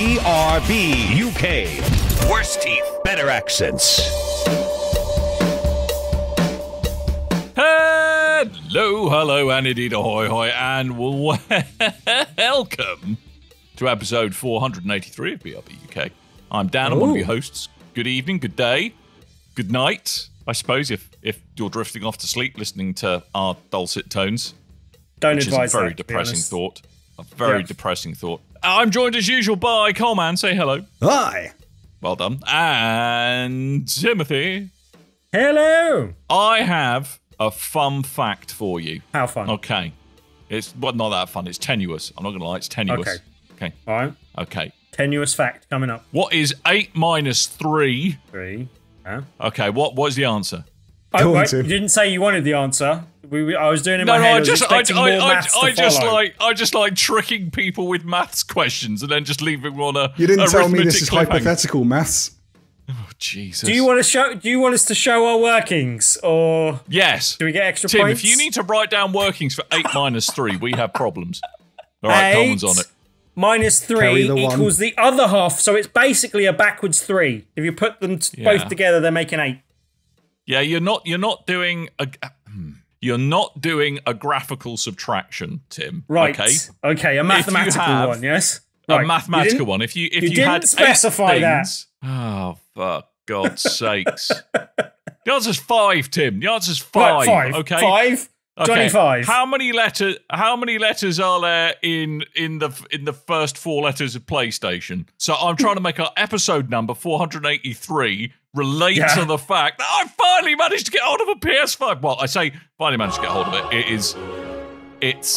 BRB UK. Worse teeth, better accents. Hello, and indeed ahoy, hoy, and welcome to episode 483 of BRB UK. I'm Dan, I'm one of your hosts. Good evening, good day, good night, I suppose, if you're drifting off to sleep listening to our dulcet tones. Don't which advise is a very that, depressing thought. A very depressing thought. I'm joined as usual by Coleman. Say hello. Hi. Well done. And Timothy. Hello. I have a fun fact for you. How fun? Okay. It's not that fun. It's tenuous. I'm not going to lie. It's tenuous. Okay. All right. Okay. Tenuous fact coming up. What is 8 minus 3? 3. Yeah. Okay. What was the answer? Oh, right. You didn't say you wanted the answer. I was doing it in my head. I just like tricking people with maths questions and then just leaving on a. You didn't tell me this is cliffhanger. Hypothetical maths. Oh Jesus! Do you want us to show our workings, or yes? Do we get extra Tim, points? if you need to write down workings for 8 minus 3, we have problems. All right, Coleman's on it. Minus 3 equals the other half, so it's basically a backwards 3. If you put them both together, they're making 8. Yeah, you're not doing a graphical subtraction, Tim. Right. Okay, a mathematical one, yes? A mathematical one. If you didn't had specify 8 that. things, oh, for God's sakes. The answer's 5, Tim. The answer's 5. Right, 5. Okay. 5? Okay. 25. How many letters are there in the first 4 letters of PlayStation? So I'm trying to make our episode number 483 relate to the fact that I finally managed to get hold of a PS5. Well, I say finally managed to get hold of it. It's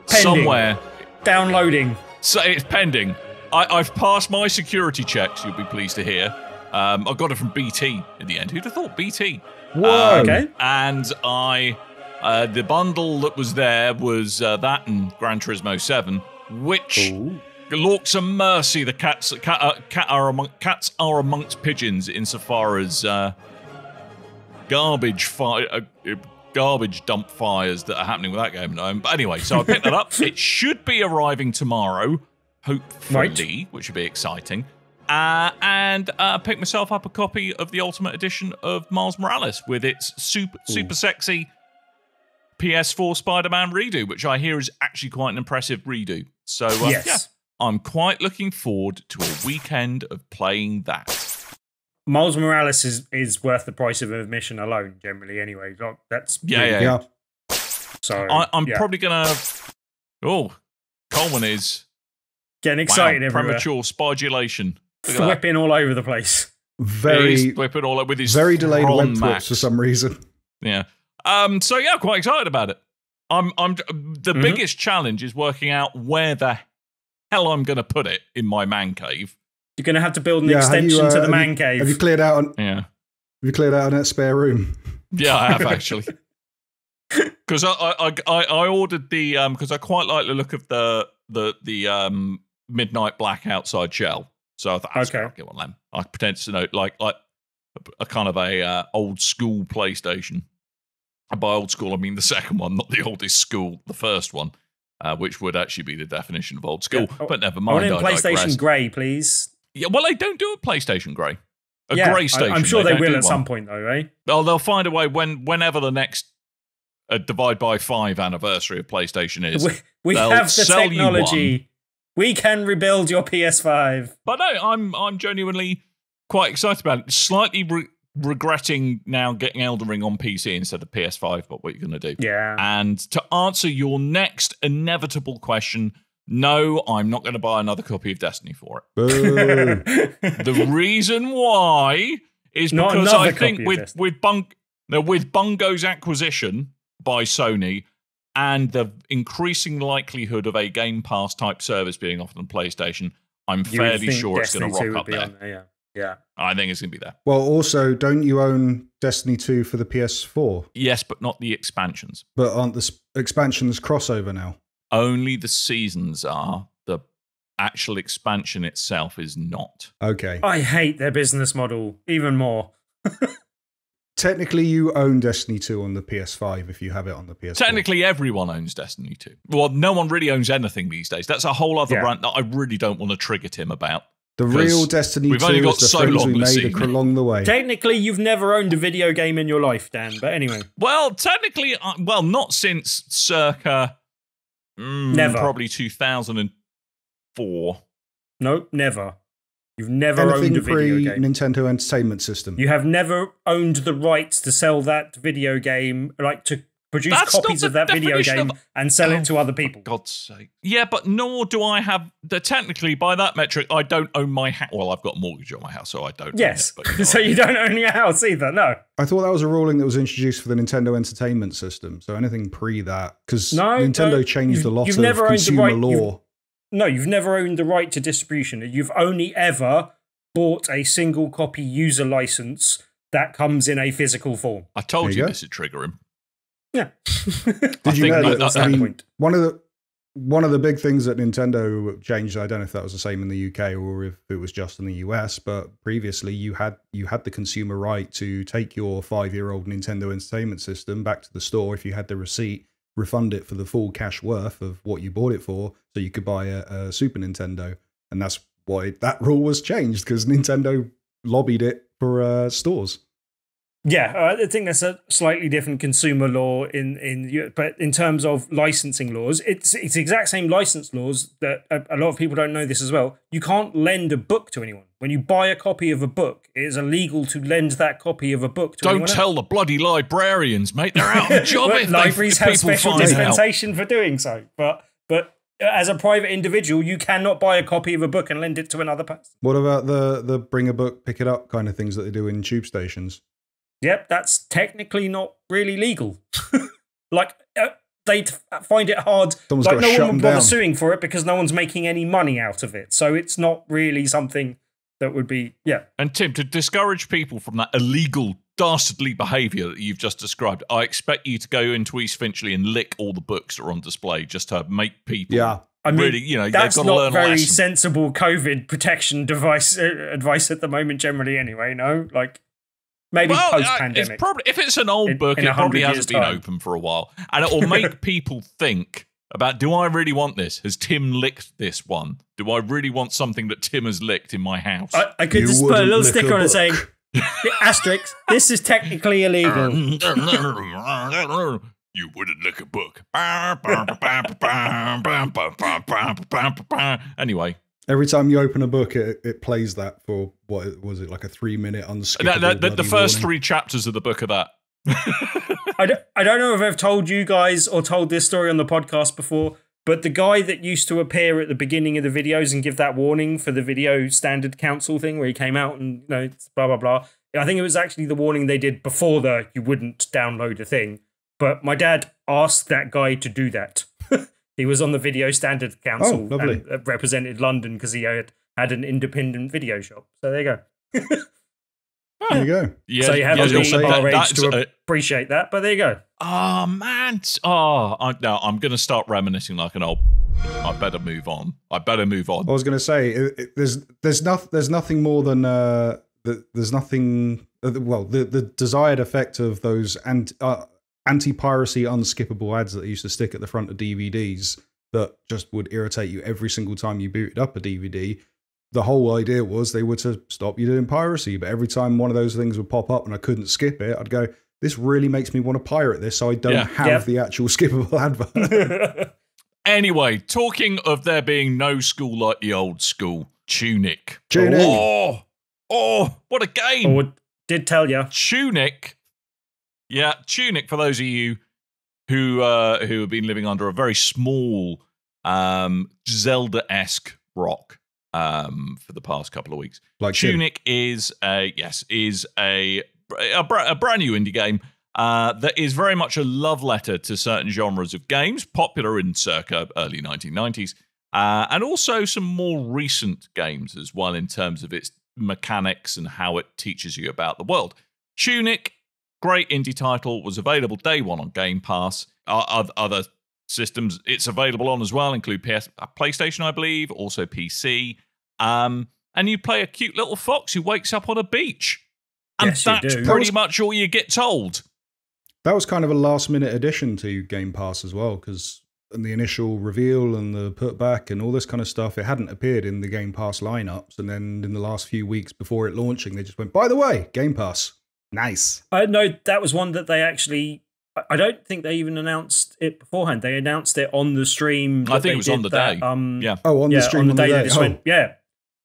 somewhere downloading. So it's pending. I've passed my security checks. You'll be pleased to hear. I got it from BT in the end. Who'd have thought BT? Whoa. Okay. And the bundle that was there was that and Gran Turismo 7, which, lorks of mercy, the cats are amongst pigeons insofar as garbage dump fires that are happening with that game at the moment. But anyway, so I picked that up. It should be arriving tomorrow, hopefully, which would be exciting. And picked myself up a copy of the Ultimate Edition of Miles Morales with its super sexy PS4 Spider-Man redo, which I hear is actually quite an impressive redo. So, I'm quite looking forward to a weekend of playing that. Miles Morales is worth the price of admission alone, generally, anyway. That's yeah. So I'm probably going to... Oh, Coleman is... Getting excited everywhere. Premature spidulation. Whipping all over the place. He's whipping all over with his very delayed web Max. flips for some reason. Yeah. So yeah, quite excited about it. The biggest challenge is working out where the hell I'm going to put it in my man cave. You're going to have to build an extension to the man cave. Have you cleared out? Have you cleared out that spare room? Yeah, I have actually. Because I ordered the because I quite like the look of the midnight black outside shell. So I thought, I'll get one of them. I pretend to know like a kind of a old school PlayStation. And by old school, I mean the second one, not the oldest school, the first one, which would actually be the definition of old school. Yeah. But never mind. I want PlayStation Grey, please. Yeah, well, they don't do a PlayStation Grey. Grey station. I'm sure they will at some point, though, eh? Well, they'll find a way whenever the next Divide by 5 anniversary of PlayStation is. We have the technology. We can rebuild your PS5. But no, I'm genuinely quite excited about it. Slightly regretting now getting Elden Ring on PC instead of PS5, but what you're going to do. Yeah. And to answer your next inevitable question, no, I'm not going to buy another copy of Destiny for it. The reason why is because I think with Bungo's acquisition by Sony and the increasing likelihood of a Game Pass type service being offered on PlayStation, I'm fairly sure it's going to rock up there. Yeah. I think it's going to be there. Well, also, don't you own Destiny 2 for the PS4? Yes, but not the expansions. But aren't the expansions crossover now? Only the seasons are. The actual expansion itself is not. Okay. I hate their business model even more. technically, you own Destiny 2 on the PS5 if you have it on the PS4. Technically, everyone owns Destiny 2. Well, no one really owns anything these days. That's a whole other rant that I really don't want to trigger Tim about. The real Destiny 2 is the friends we made along the way. Technically, you've never owned a video game in your life, Dan, but anyway. Well, technically, not since circa... never. Probably 2004. No, never. You've never owned a video game. Nintendo Entertainment System. You have never owned the rights to sell that video game, like to produce copies of that video game and sell it to other people. For God's sake. Yeah, but nor do I have... Technically, by that metric, I don't own my house. Well, I've got a mortgage on my house, so I don't Yes, own it, but so you don't own your house either, no. I thought that was a ruling that was introduced for the Nintendo Entertainment System, so anything pre that, because Nintendo changed a lot of consumer law. No, you've never owned the right to distribution. You've only ever bought a single copy user license that comes in a physical form. I told you this would trigger him. Yeah. Did you know that? One of the big things that Nintendo changed, I don't know if that was the same in the UK or if it was just in the US, but previously you had the consumer right to take your 5-year-old Nintendo Entertainment System back to the store if you had the receipt, refund it for the full cash worth of what you bought it for, so you could buy a Super Nintendo. And that's why that rule was changed, because Nintendo lobbied it for stores. Yeah, I think that's a slightly different consumer law but in terms of licensing laws, it's the exact same license laws that a lot of people don't know this as well. You can't lend a book to anyone. When you buy a copy of a book, it is illegal to lend that copy of a book to anyone else. Don't tell the bloody librarians, mate. They're out of job if libraries have special dispensation out. for doing so. But as a private individual, you cannot buy a copy of a book and lend it to another person. What about the bring a book, pick it up kind of things that they do in tube stations? Yep, that's technically not really legal. They'd find it hard. Someone's no shut one would bother down. Suing for it because no one's making any money out of it. So it's not really something that would be, And Tim, to discourage people from that illegal, dastardly behaviour that you've just described, I expect you to go into East Finchley and lick all the books that are on display just to make people... Yeah. I mean, really, they've that's got to learn not a very lesson. sensible COVID protection advice at the moment generally anyway, no? Maybe post-pandemic. It's probably, if it's an old book, it probably hasn't been open for a while. And it will make people think about, do I really want this? Has Tim licked this one? Do I really want something that Tim has licked in my house? I could just put a little sticker on it saying, asterisk, this is technically illegal. You wouldn't lick a book. Anyway. Every time you open a book, it plays that for, what was it, like a 3-minute unskippable the first 3 chapters of the book are that. I don't know if I've told you guys or told this story on the podcast before, but the guy that used to appear at the beginning of the videos and give that warning for the Video Standard Council thing where he came out and, blah, blah, blah. I think it was actually the warning they did before you wouldn't download a thing. But my dad asked that guy to do that. He was on the Video Standard Council and represented London because he had an independent video shop. So there you go. There you go. Yeah, so you have to be our age to appreciate that, but there you go. Oh, man. I'm going to start reminiscing like an old... I better move on. I was going to say, there's nothing more than... there's nothing... the desired effect of those... anti-piracy unskippable ads that they used to stick at the front of DVDs that just would irritate you every single time you booted up a DVD. The whole idea was they were to stop you doing piracy, but every time one of those things would pop up and I couldn't skip it, I'd go, this really makes me want to pirate this, so I don't have the actual skippable advert. Anyway, talking of there being no school like the old school, Tunic. Tunic. Oh, what a game. Did tell you. Tunic. Yeah, Tunic, for those of you who have been living under a very small Zelda-esque rock for the past couple of weeks. Like Tunic is a brand new indie game that is very much a love letter to certain genres of games, popular in circa early 1990s, and also some more recent games as well in terms of its mechanics and how it teaches you about the world. Tunic, great indie title, was available day one on Game Pass. Other systems it's available on as well include PlayStation, I believe, also PC. And you play a cute little fox who wakes up on a beach. And Yes, you that's do. pretty much all you get told. That was kind of a last-minute addition to Game Pass as well, because in the initial reveal and the putback and all this kind of stuff, it hadn't appeared in the Game Pass lineups. And then in the last few weeks before it launching, they just went, by the way, Game Pass. Nice. No, that was one that they actually... I don't think they even announced it beforehand. They announced it on the stream. I think it was on the day. Yeah. Oh, on the stream on the day. They just went,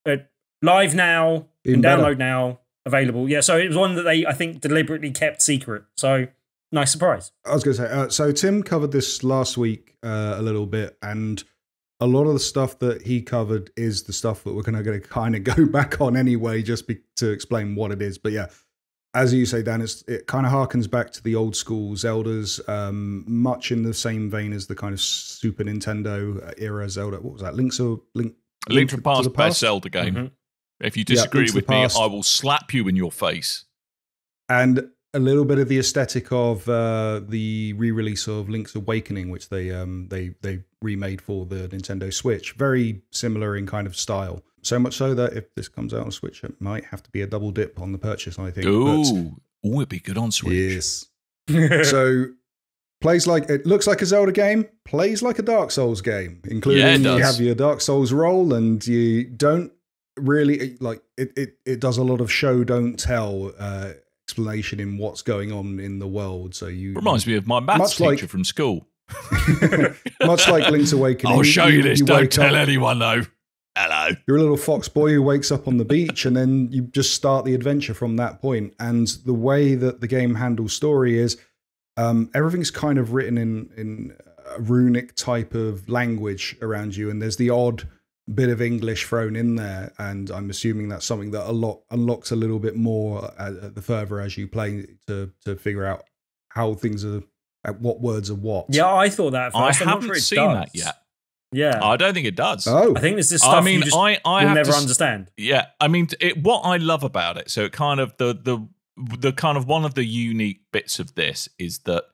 Oh. Live now, Even can download better. now, available. Yeah, so it was one that they, I think, deliberately kept secret. So, nice surprise. I was going to say, so Tim covered this last week a little bit, and a lot of the stuff that he covered is the stuff that we're going to kind of go back on anyway, just to explain what it is. But yeah, as you say, Dan, it kind of harkens back to the old school Zeldas, much in the same vein as the kind of Super Nintendo era Zelda. What was that? Link to the Past, best Zelda game. Mm-hmm. If you disagree Link to with the me, Past. I will slap you in your face. And a little bit of the aesthetic of the re-release of Link's Awakening, which they remade for the Nintendo Switch. Very similar in kind of style. So much so that if this comes out on Switch, it might have to be a double dip on the purchase, I think. Ooh, it'd be good on Switch. Yes. So it looks like a Zelda game, plays like a Dark Souls game, including you have your Dark Souls roll, and you don't really like it does a lot of show don't tell explanation in what's going on in the world. So you reminds me of my maths teacher from school. Much like Link's Awakening. I'll show you this. Don't tell up, anyone though. Hello. You're a little fox boy who wakes up on the beach, and then you just start the adventure from that point. And the way that the game handles story is everything's kind of written in a runic type of language around you, and there's the odd bit of English thrown in there, and I'm assuming that's something that unlocks a little bit more the further as you play to figure out how things are, what words are what. Yeah, I thought that at first. I haven't seen that yet. Yeah, I don't think it does. Oh, I think this is stuff you just will never understand. Yeah, I mean, what I love about it, so it kind of the kind of one of the unique bits of this is that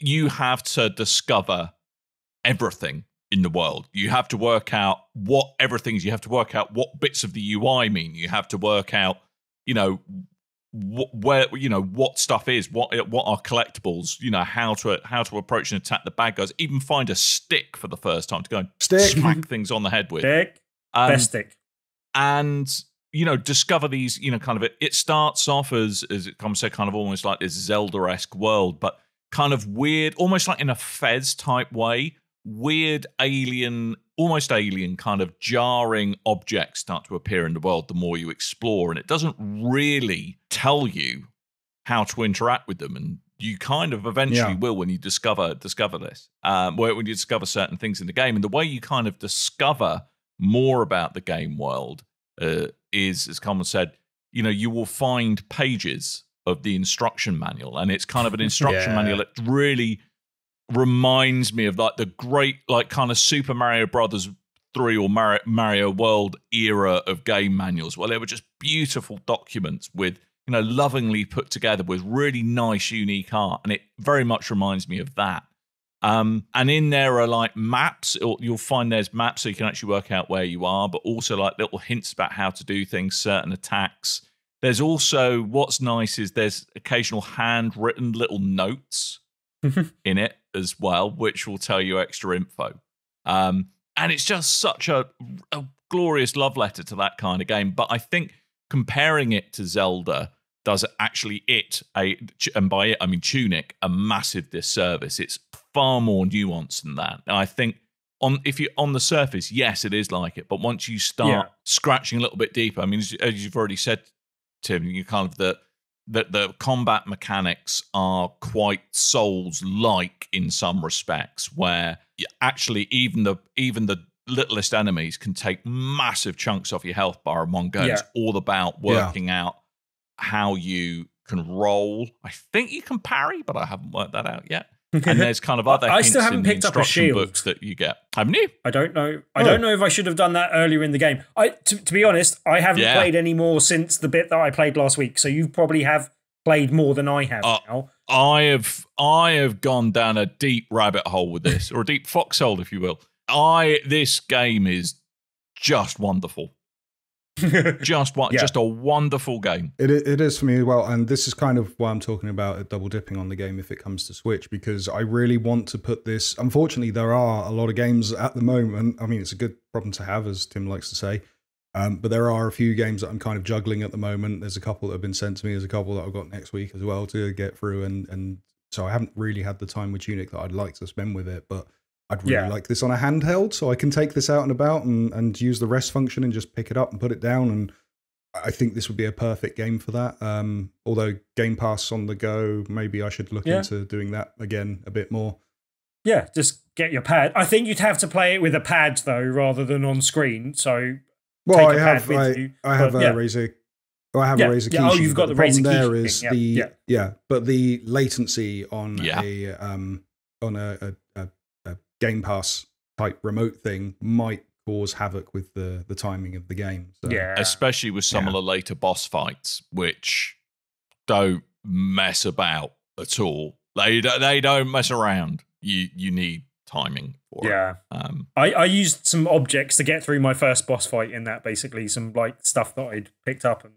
you have to discover everything in the world. You have to work out what everything's. You have to work out what bits of the UI mean. You have to work out, where what stuff is, what are collectibles, how to approach and attack the bad guys, even find a stick for the first time to go and smack things on the head with. Stick, best stick. And discover these, kind of it starts off as it comes to kind of almost like this Zelda-esque world, but kind of weird, almost like in a Fez type way, weird almost alien kind of jarring objects start to appear in the world the more you explore, and it doesn't really tell you how to interact with them, and you kind of eventually will when you discover this, when you discover certain things in the game. And the way you kind of discover more about the game world is, as Coleman said, you will find pages of the instruction manual, and it's kind of an instruction manual that really reminds me of like the great, like kind of Super Mario Brothers 3 or Mario World era of game manuals, where they were just beautiful documents with, lovingly put together with really nice, unique art. And it very much reminds me of that. And in there are like maps. You'll find there's maps so you can actually work out where you are, but also like little hints about how to do things, certain attacks. There's also, what's nice is there's occasional handwritten little notes in it as well, which will tell you extra info. And it's just such a glorious love letter to that kind of game. But I think comparing it to Zelda does actually and by it I mean Tunic, a massive disservice. It's far more nuanced than that. And I think if you're on the surface, yes, it is like it. But once you start scratching a little bit deeper, I mean, as you've already said, Tim, you kind of the combat mechanics are quite Souls-like in some respects, where actually even the littlest enemies can take massive chunks off your health bar in one go. It's all about working out how you can roll. I think you can parry, but I haven't worked that out yet. And there's kind of other hints still haven't in the picked up a instruction shield books that you get. Haven't you? I don't know. I don't know if I should have done that earlier in the game. To be honest, I haven't played any more since the bit that I played last week. So you probably have played more than I have now. I have gone down a deep rabbit hole with this, or a deep foxhole, if you will. This game is just wonderful. Just a wonderful game. It is for me as well, and this is kind of why I'm talking about it double dipping on the game if it comes to Switch, because I really want to put this. Unfortunately, there are a lot of games at the moment. I mean, it's a good problem to have, as Tim likes to say. But there are a few games that I'm kind of juggling at the moment. There's a couple that have been sent to me. There's a couple that I've got next week as well to get through, and so I haven't really had the time with Tunic that I'd like to spend with it, but I'd really like this on a handheld, so I can take this out and about and use the rest function and just pick it up and put it down. And I think this would be a perfect game for that. Although Game Pass on the go, maybe I should look into doing that again a bit more. Yeah, just get your pad. I think you'd have to play it with a pad though, rather than on screen. So well, I have a Razer. I have a Razer Kishi. Oh, you've got the Razer Kishi. But the latency on a Game Pass type remote thing might cause havoc with the timing of the game. So. Yeah, especially with some of the later boss fights, which don't mess about at all. They don't mess around. You need timing for it. I used some objects to get through my first boss fight in that, basically some like stuff that I'd picked up, and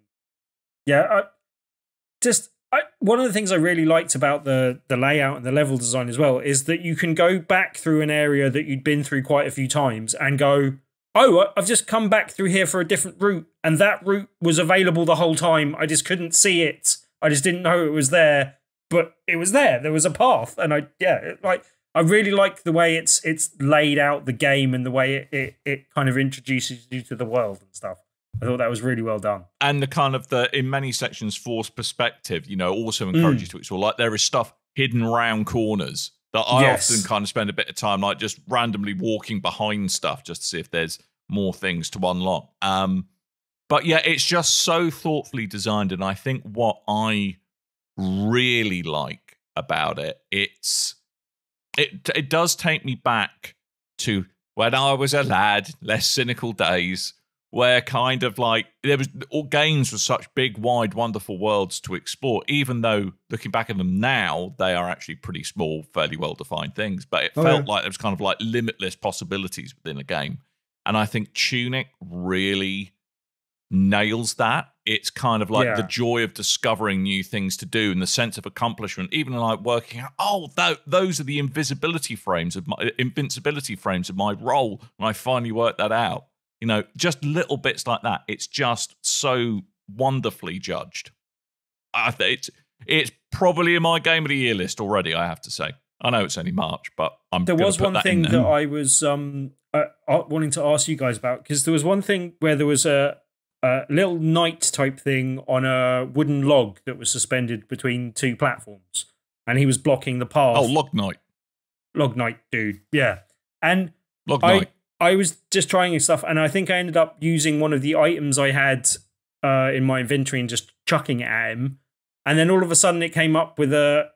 one of the things I really liked about the layout and the level design as well is that you can go back through an area that you'd been through quite a few times and go, oh, I've just come back through here for a different route, and that route was available the whole time. I just couldn't see it. I just didn't know it was there, but it was there. There was a path, and I really like the way it's laid out the game and the way it kind of introduces you to the world and stuff. I thought that was really well done. And the kind of in many sections, forced perspective, also encourages you to explore. Like there is stuff hidden around corners that I often kind of spend a bit of time like just randomly walking behind stuff just to see if there's more things to unlock. But yeah, it's just so thoughtfully designed. And I think what I really like about it, it does take me back to when I was a lad, less cynical days, where kind of like all games were such big, wide, wonderful worlds to explore, even though looking back at them now, they are actually pretty small, fairly well-defined things. But it felt like there was kind of like limitless possibilities within a game. And I think Tunic really nails that. It's kind of like the joy of discovering new things to do and the sense of accomplishment, even like working out, those are the invincibility frames of my role when I finally worked that out. Just little bits like that. It's just so wonderfully judged. I think it's probably in my game of the year list already, I have to say. I know it's only March, but there was one thing that I was wanting to ask you guys about, because there was one thing where there was a little knight type thing on a wooden log that was suspended between two platforms, and he was blocking the path. Oh, Log Knight, dude. Yeah. And Log Knight. I was just trying stuff, and I think I ended up using one of the items I had in my inventory and just chucking it at him. And then all of a sudden it came up with I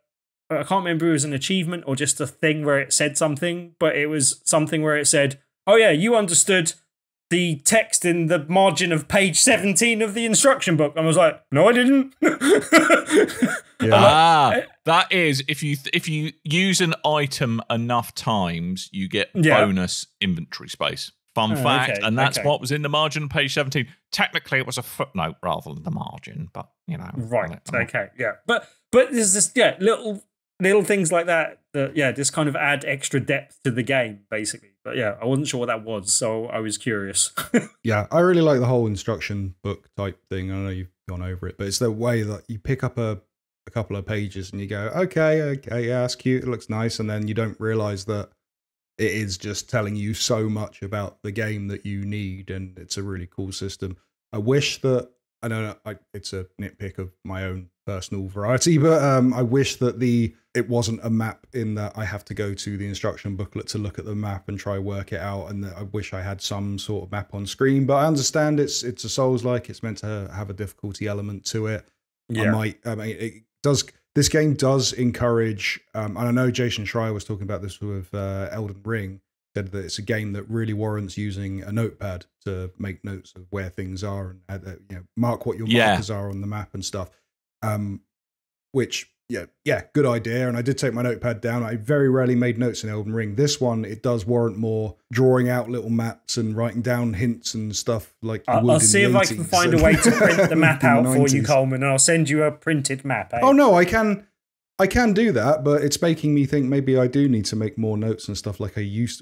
can't remember if it was an achievement or just a thing where it said something, but it was something where it said, oh yeah, you understood the text in the margin of page 17 of the instruction book. And I was like, no, I didn't. That is, if you use an item enough times, you get bonus inventory space. Fun fact, and that's what was in the margin of page 17. Technically, it was a footnote rather than the margin, but right. Okay, yeah, but there's this little things like that just kind of add extra depth to the game, basically. But yeah, I wasn't sure what that was, so I was curious. Yeah, I really like the whole instruction book type thing. I know you've gone over it, but it's the way that you pick up a couple of pages and you go, okay, yeah, that's cute, it looks nice, and then you don't realize that it is just telling you so much about the game that you need, and it's a really cool system. I wish that, I don't know, it's a nitpick of my own personal variety, but I wish that it wasn't a map in that I have to go to the instruction booklet to look at the map and try work it out, and that I wish I had some sort of map on screen. But I understand it's a Souls-like, it's meant to have a difficulty element to it. Yeah. This game does encourage, and I know Jason Schreier was talking about this with Elden Ring, said that it's a game that really warrants using a notepad to make notes of where things are and mark what your markers are on the map and stuff. Which yeah, good idea. And I did take my notepad down. I very rarely made notes in Elden Ring. This one, it does warrant more drawing out little maps and writing down hints and stuff like you would I'll in see the if I can find a way to print the map out for you, Coleman, and I'll send you a printed map. Eh? Oh no, I can do that, but it's making me think maybe I do need to make more notes and stuff like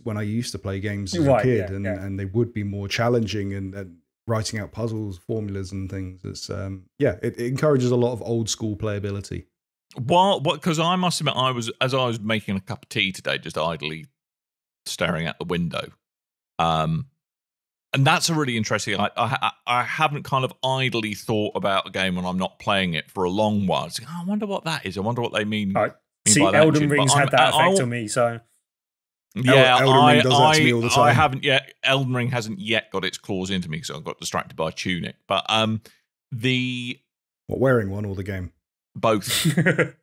when I used to play games as a kid, and they would be more challenging and writing out puzzles, formulas, and things. It's it encourages a lot of old school playability. Well, because I must admit, as I was making a cup of tea today, just idly staring out the window, and that's a really interesting. I haven't kind of idly thought about a game when I'm not playing it for a long while. It's like, I wonder what that is. I wonder what they mean. See, Elden Ring's had that effect on me. So yeah, Elden Ring does that to me all the time. I haven't yet. Elden Ring hasn't yet got its claws into me because I got distracted by Tunic. But wearing one or the game? Both. You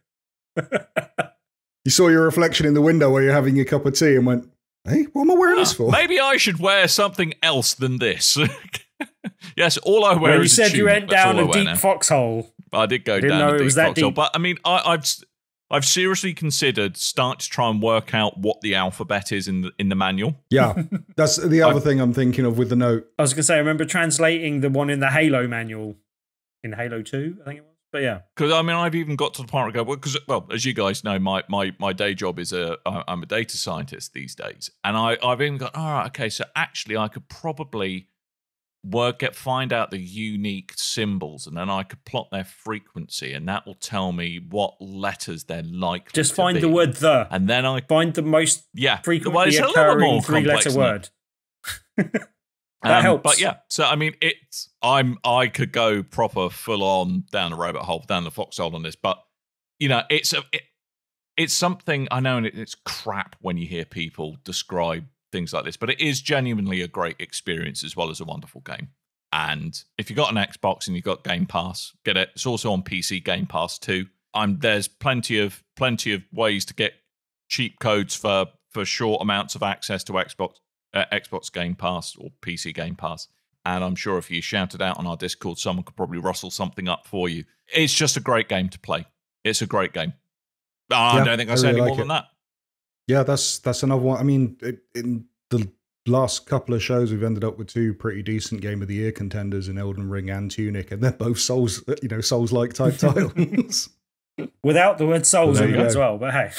saw your reflection in the window while you're having your cup of tea and went, hey, what am I wearing this for? Maybe I should wear something else than this. Yes, all I wear is you a said you tunic. went down a deep foxhole. I did go down a deep foxhole. But I mean, I've seriously considered starting to try and work out what the alphabet is in the manual. Yeah, that's the other thing I'm thinking of with the note. I was going to say, I remember translating the one in the Halo manual in Halo 2, I think it was. But yeah, because I mean, I've even got to the point where I go, well, as you guys know, my day job is I'm a data scientist these days, and I've even got, all right, okay, so actually I could probably find out the unique symbols, and then I could plot their frequency, and that will tell me what letters they're likely. Just to find be. the word "the," and then I find the most frequently it's occurring three-letter word. That helps. But yeah, so I mean, I could go proper full on down the rabbit hole, down the foxhole on this, but you know, it's something I know, and it's crap when you hear people describe things like this, but it is genuinely a great experience as well as a wonderful game. And if you've got an Xbox and you've got Game Pass, get it. It's also on PC Game Pass too. There's plenty of ways to get cheap codes for short amounts of access to Xbox Game Pass or PC Game Pass. And I'm sure if you shouted out on our Discord, someone could probably rustle something up for you. It's just a great game to play. It's a great game. I don't think I say any more than that. Yeah, that's another one. I mean, in the last couple of shows, we've ended up with two pretty decent Game of the Year contenders in Elden Ring and Tunic, and they're both Souls-like type titles. Without the word Souls in it as well, but hey.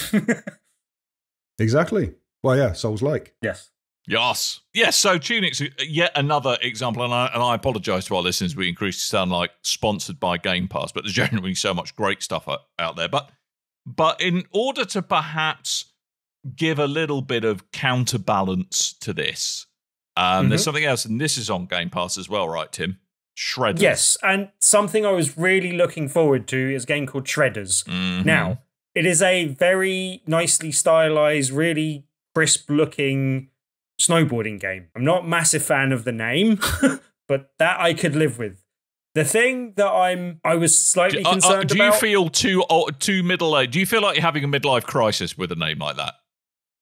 Exactly. Well, yeah, Souls-like. Yes. Yes, so Tunic's yet another example, and I apologise to our listeners, we increased to sound like sponsored by Game Pass, but there's generally so much great stuff out there. But in order to perhaps give a little bit of counterbalance to this, there's something else, and this is on Game Pass as well, right, Tim? Shredders. Yes, and something I was really looking forward to is a game called Shredders. Mm-hmm. Now, it is a very nicely stylized, really crisp-looking snowboarding game. I'm not a massive fan of the name, but that I could live with. The thing that I was slightly concerned do about... Do you feel too middle-aged? Do you feel like you're having a midlife crisis with a name like that?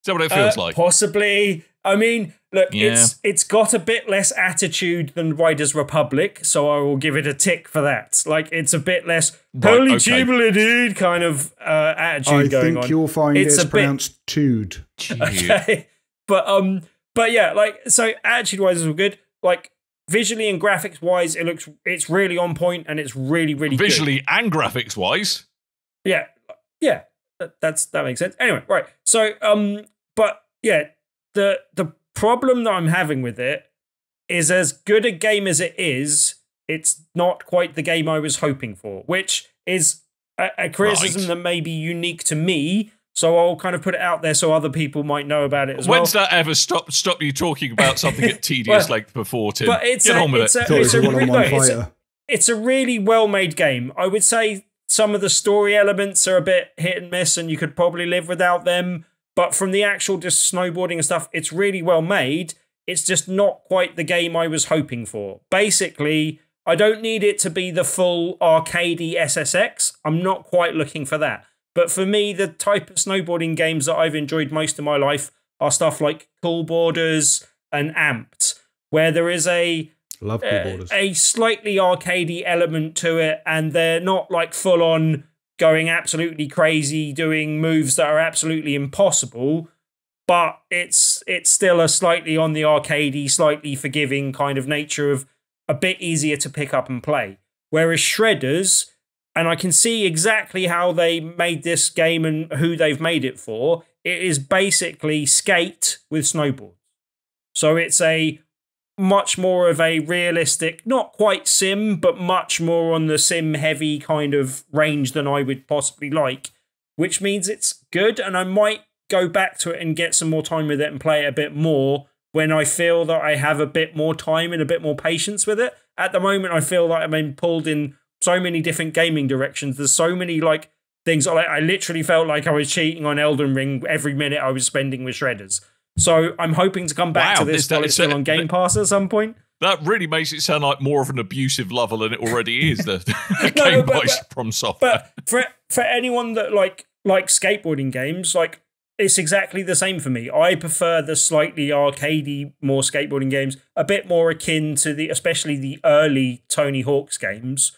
Is that what it feels like? Possibly. I mean, look, it's got a bit less attitude than Riders Republic, so I will give it a tick for that. Like, it's a bit less holy cheebly dude kind of attitude going on. I think you'll find it's pronounced tude. Okay. But yeah, like, so attitude-wise, it's good. Like, visually and graphics-wise, it's really on point, and it's really, really visually good. And graphics-wise? Yeah. That makes sense. Anyway, right. So, but yeah, the problem that I'm having with it is, as good a game as it is, it's not quite the game I was hoping for, which is a criticism that may be unique to me. So I'll kind of put it out there so other people might know about it as well. When's that ever stop you talking about something at tedious length before, Tim? But Get on with it. It's a really well-made game. I would say some of the story elements are a bit hit and miss, and you could probably live without them. But from the actual just snowboarding and stuff, it's really well made. It's just not quite the game I was hoping for. Basically, I don't need it to be the full arcadey SSX. I'm not quite looking for that. But for me, the type of snowboarding games that I've enjoyed most of my life are stuff like Cool Borders and Amped, where there is a slightly arcadey element to it, and they're not like full on going absolutely crazy, doing moves that are absolutely impossible, but it's still a slightly on the arcadey, slightly forgiving kind of nature of a bit easier to pick up and play. Whereas Shredders, and I can see exactly how they made this game and who they've made it for, it is basically Skate with snowboards. So it's a much more of a realistic, not quite sim, but much more on the sim heavy kind of range than I would possibly like, which means it's good, and I might go back to it and get some more time with it and play it a bit more when I feel that I have a bit more time and a bit more patience with it. At the moment, I feel like I've been pulled in so many different gaming directions. There's so many like things. I literally felt like I was cheating on Elden Ring every minute I was spending with Shredders. So I'm hoping to come back to this while it's still on Game Pass at some point. That really makes it sound like more of an abusive lover than it already is. The game from software. But for anyone that like skateboarding games, like, it's exactly the same for me. I prefer the slightly arcadey, more skateboarding games, a bit more akin to especially the early Tony Hawk's games,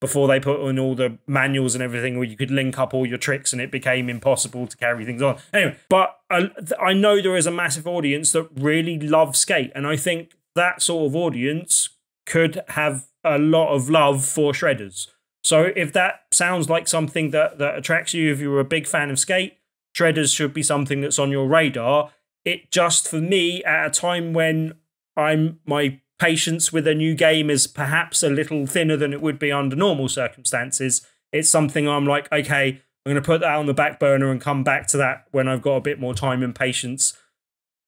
before they put in all the manuals and everything where you could link up all your tricks and it became impossible to carry things on. Anyway, but I know there is a massive audience that really love skate, and I think that sort of audience could have a lot of love for Shredders. So if that sounds like something that attracts you, if you're a big fan of skate, Shredders should be something that's on your radar. It just, for me, at a time when my patience with a new game is perhaps a little thinner than it would be under normal circumstances, it's something I'm like, okay, I'm going to put that on the back burner and come back to that when I've got a bit more time and patience.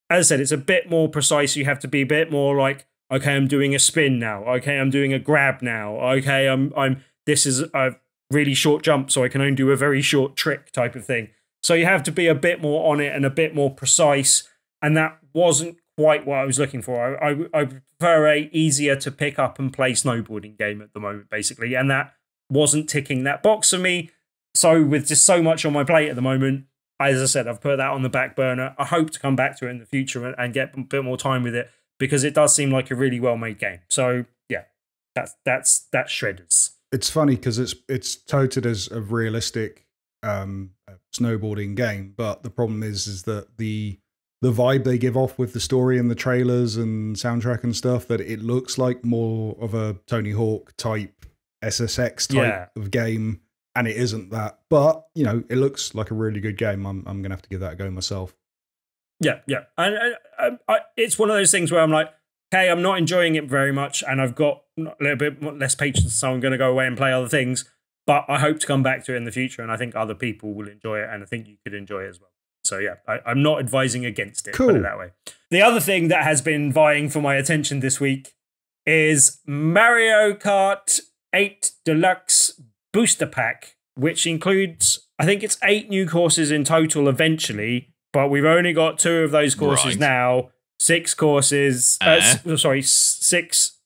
As I said, it's a bit more precise. You have to be a bit more like, okay, I'm doing a spin now. Okay, I'm doing a grab now. Okay, this is a really short jump, so I can only do a very short trick type of thing. So you have to be a bit more on it and a bit more precise, and that wasn't quite what I was looking for. I prefer a easier to pick up and play snowboarding game at the moment, basically, and that wasn't ticking that box for me. So with just so much on my plate at the moment, as I said, I've put that on the back burner. I hope to come back to it in the future and get a bit more time with it, because it does seem like a really well-made game. So yeah, that's Shredders. It's funny because it's touted as a realistic snowboarding game, but the problem is that the vibe they give off with the story and the trailers and soundtrack and stuff, that it looks like more of a Tony Hawk type SSX type of game, and it isn't that. But you know, it looks like a really good game. I'm gonna have to give that a go myself. Yeah, and it's one of those things where I'm like, hey, I'm not enjoying it very much, and I've got a little bit less patience, so I'm going to go away and play other things. But I hope to come back to it in the future, and I think other people will enjoy it, and I think you could enjoy it as well. So yeah, I'm not advising against it, put it that way. The other thing that has been vying for my attention this week is Mario Kart 8 Deluxe Booster Pack, which includes, I think it's 8 new courses in total eventually, but we've only got 2 of those courses now. 6 courses, 6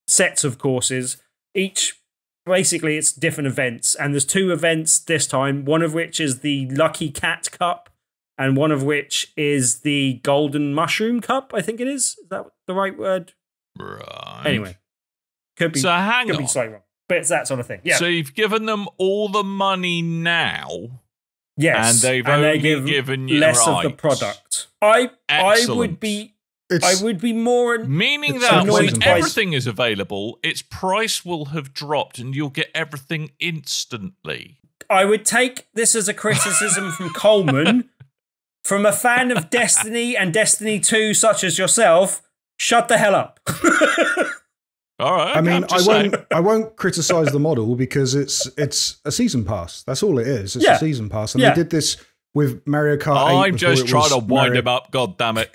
sets of courses. Each, basically, it's different events. And there's 2 events this time, one of which is the Lucky Cat Cup, and one of which is the Golden Mushroom Cup, I think it is. Is that the right word? Right. Anyway, could be slightly wrong. But it's that sort of thing. Yeah. So you've given them all the money now. Yes. And they've only given you less of the product. I would be more... Meaning that when everything is available, its price will have dropped and you'll get everything instantly. I would take this as a criticism from Coleman, from a fan of Destiny and Destiny 2 such as yourself. Shut the hell up. All right. I mean, I won't criticize the model because it's a season pass. That's all it is. It's a season pass. And they did this with Mario Kart 8. I'm just trying to wind him up, god damn it.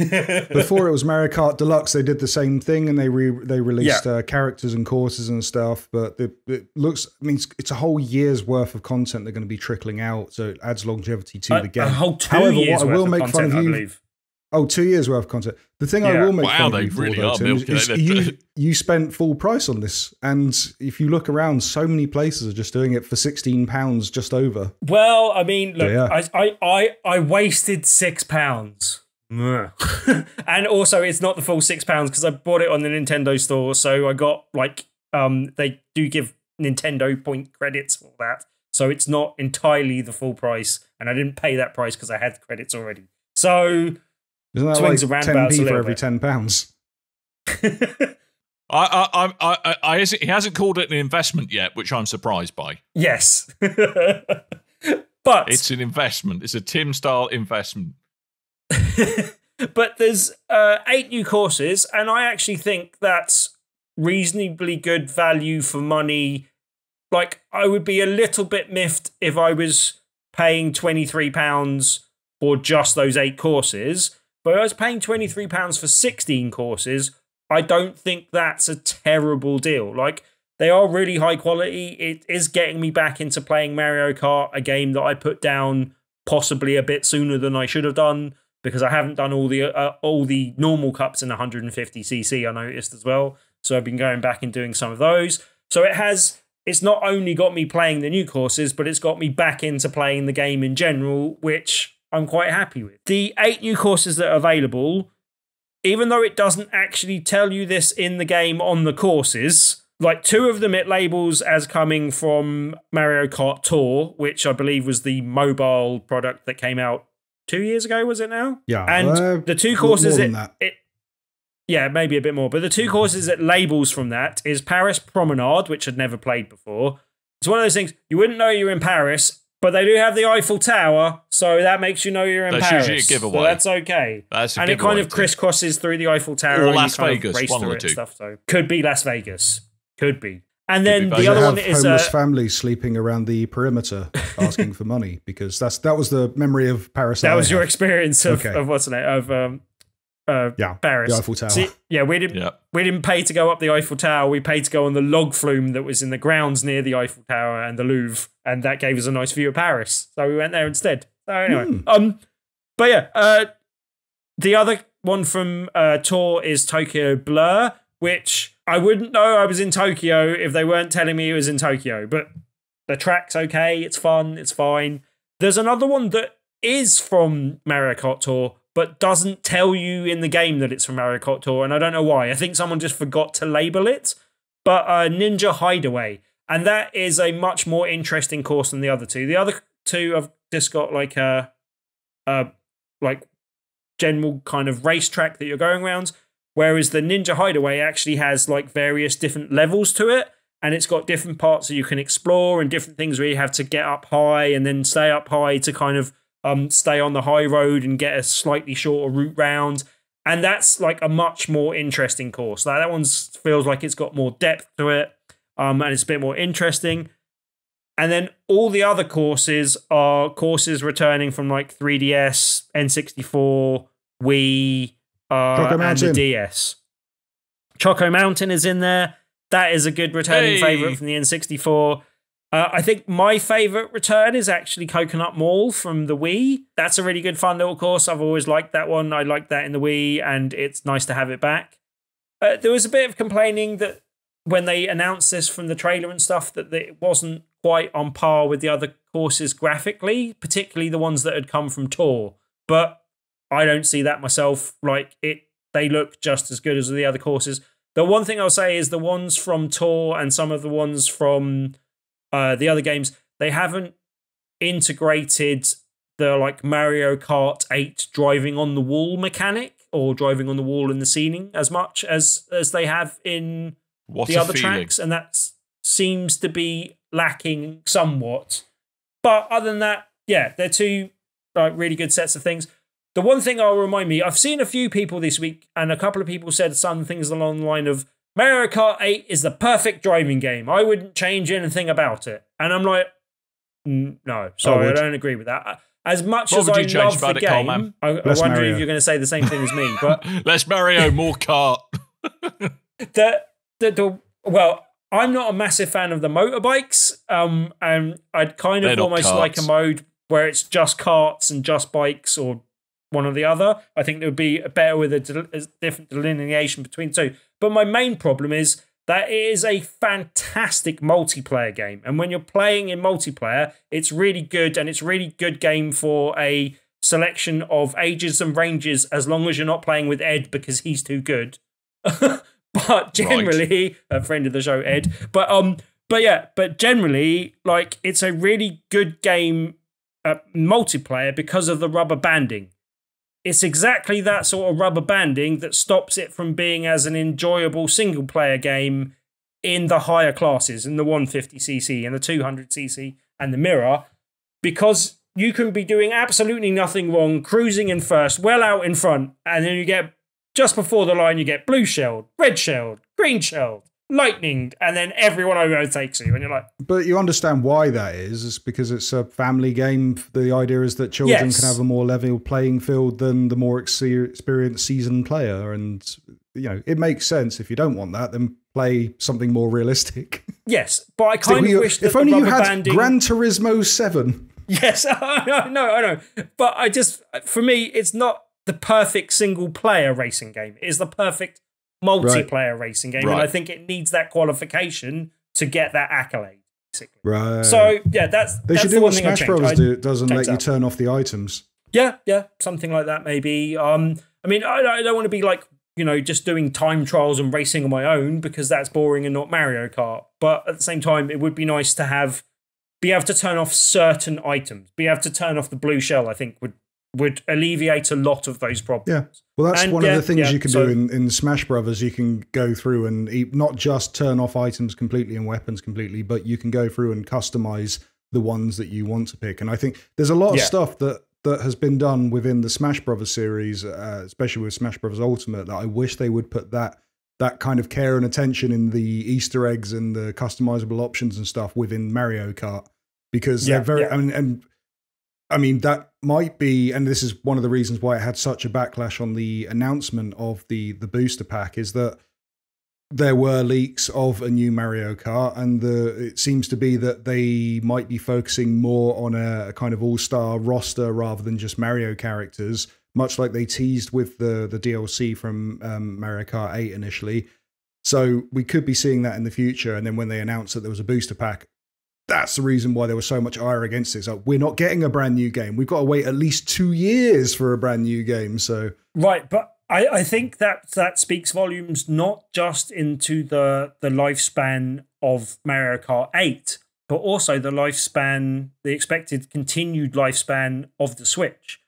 Before it was Mario Kart Deluxe, they did the same thing, and they released characters and courses and stuff. But it looks, I mean, it's a whole year's worth of content they're going to be trickling out, so it adds longevity to the game. A whole 2 years worth of content, I believe. Oh, 2 years worth of content. The thing I will make fun of you for, though, Tim, is you spent full price on this, and if you look around, so many places are just doing it for £16, just over. Well, I mean, look, I wasted £6. And also, it's not the full £6 because I bought it on the Nintendo store, so I got like they do give Nintendo point credits for that. So it's not entirely the full price, and I didn't pay that price because I had credits already. So isn't that swings like around about 10p for every £10? He hasn't called it an investment yet, which I'm surprised by. Yes. But it's an investment. It's a Tim-style investment. But there's 8 new courses, and I actually think that's reasonably good value for money. Like, I would be a little bit miffed if I was paying £23 for just those 8 courses, but if I was paying £23 for 16 courses, I don't think that's a terrible deal. Like, they are really high quality. It is getting me back into playing Mario Kart, a game that I put down possibly a bit sooner than I should have done, because I haven't done all the normal cups in 150cc, I noticed as well. So I've been going back and doing some of those. So it's not only got me playing the new courses, but it's got me back into playing the game in general, which I'm quite happy with. The 8 new courses that are available, even though it doesn't actually tell you this in the game on the courses, like 2 of them it labels as coming from Mario Kart Tour, which I believe was the mobile product that came out 2 years ago, was it now? Yeah. And the 2 courses yeah, maybe a bit more. But the 2 courses it labels from that is Paris Promenade, which I'd never played before. It's one of those things, you wouldn't know you're in Paris, but they do have the Eiffel Tower, so that makes you know you're in Paris. That's usually a giveaway. So that's okay. And it kind of crisscrisses through the Eiffel Tower. Or and Las you kind Vegas, of race one through or it two. and stuff. So could be Las Vegas. Could be. And then Could be the other one have is homeless families sleeping around the perimeter asking for money, because that was the memory of Paris. That was your experience of what's the name of Paris. The Eiffel Tower. See, we didn't pay to go up the Eiffel Tower. We paid to go on the log flume that was in the grounds near the Eiffel Tower and the Louvre, and that gave us a nice view of Paris. So we went there instead. So anyway, but yeah, the other one from Tour is Tokyo Blur, which I wouldn't know I was in Tokyo if they weren't telling me it was in Tokyo. But the track's okay. It's fun. It's fine. There's another one that is from Mario Kart Tour, but doesn't tell you in the game that it's from Mario Kart Tour, and I don't know why. I think someone just forgot to label it. But Ninja Hideaway, and that is a much more interesting course than the other 2. The other 2 have just got like a general kind of racetrack that you're going around, whereas the Ninja Hideaway actually has like various different levels to it, and it's got different parts that you can explore and different things where you have to get up high and then stay up high to kind of stay on the high road and get a slightly shorter route round. And that's like a much more interesting course. Like, that one feels like it's got more depth to it, and it's a bit more interesting. And then all the other courses are courses returning from like 3DS, N64, Wii, and the DS. Choco Mountain is in there. That is a good returning favourite from the N64. I think my favourite return is actually Coconut Mall from the Wii. That's a really good fun little course. I've always liked that one. I liked that in the Wii, and it's nice to have it back. There was a bit of complaining that when they announced this from the trailer and stuff, that it wasn't quite on par with the other courses graphically, particularly the ones that had come from Tour. But I don't see that myself. Like, they look just as good as the other courses. The one thing I'll say is the ones from Tour and some of the ones from the other games, they haven't integrated the like Mario Kart 8 driving on the wall mechanic or driving on the wall in the ceiling as much as they have in the other tracks, and that seems to be lacking somewhat. But other than that, yeah, they're 2 like really good sets of things. The one thing I'll remind me, I've seen a few people this week, and a couple of people said some things along the line of, Mario Kart 8 is the perfect driving game. I wouldn't change anything about it. And I'm like, no, sorry, I don't agree with that. As much as I love the game, I wonder if you're going to say the same thing as me. But less Mario, more kart. Well, I'm not a massive fan of the motorbikes, and I'd kind of almost like a mode where it's just karts and just bikes, or one or the other. I think it would be better with a different delineation between 2. But my main problem is that it is a fantastic multiplayer game. And when you're playing in multiplayer, it's really good, and it's a really good game for a selection of ages and ranges, as long as you're not playing with Ed because he's too good. But generally, a friend of the show, Ed. But but generally, like, it's a really good game multiplayer because of the rubber banding. It's exactly that sort of rubber banding that stops it from being as an enjoyable single player game in the higher classes, in the 150cc and the 200cc and the mirror, because you can be doing absolutely nothing wrong, cruising in first, well out in front, and then you get, just before the line, you get blue shelled, red shelled, green shelled, lightninged, and then everyone overtakes you, and you're like... But you understand why that is. It's because it's a family game. The idea is that children can have a more level playing field than the more experienced seasoned player, and it makes sense. If you don't want that, then play something more realistic. Yes, but I kind of wish that if only you had banding... Gran Turismo 7. Yes, I know. But for me, it's not the perfect single player racing game. It is the perfect multiplayer racing game, and I think it needs that qualification to get that accolade, basically. Right. So that's they should the do one what thing I Smash Bros. Doesn't let you turn off the items. Yeah, something like that maybe. I mean, I don't want to be like just doing time trials and racing on my own, because that's boring and not Mario Kart. But at the same time, it would be nice to be able to turn off certain items, be able to turn off the blue shell. I think would alleviate a lot of those problems. Yeah. Well, that's one of the things you can do in Smash Brothers. You can go through and not just turn off items completely and weapons completely, but you can go through and customize the ones that you want to pick. And I think there's a lot of stuff that has been done within the Smash Brothers series, especially with Smash Brothers Ultimate, that I wish they would put that kind of care and attention in the Easter eggs and the customizable options and stuff within Mario Kart, because they're very... I mean, that might be, and this is one of the reasons why it had such a backlash on the announcement of the booster pack, is that there were leaks of a new Mario Kart, and it seems to be that they might be focusing more on a kind of all-star roster rather than just Mario characters, much like they teased with the DLC from Mario Kart 8 initially. So we could be seeing that in the future, and then when they announced that there was a booster pack, that's the reason why there was so much ire against it. So we're not getting a brand new game. We've got to wait at least 2 years for a brand new game. So right, but I think that speaks volumes not just into the lifespan of Mario Kart 8, but also the expected continued lifespan of the Switch.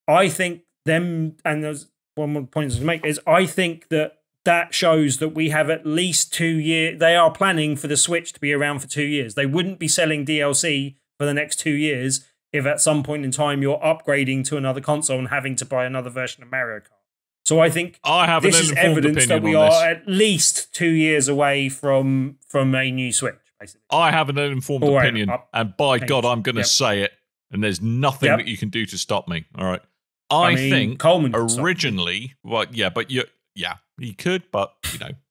I think and there's one more point to make, is I think that shows that we have at least 2 years. They are planning for the Switch to be around for 2 years. They wouldn't be selling DLC for the next 2 years if at some point in time you're upgrading to another console and having to buy another version of Mario Kart. So I think this is evidence that we are at least 2 years away from a new Switch, basically. I have an uninformed opinion, and by God, I'm going to say it, and there's nothing that you can do to stop me, all right? I think Coleman originally... Well, he could, but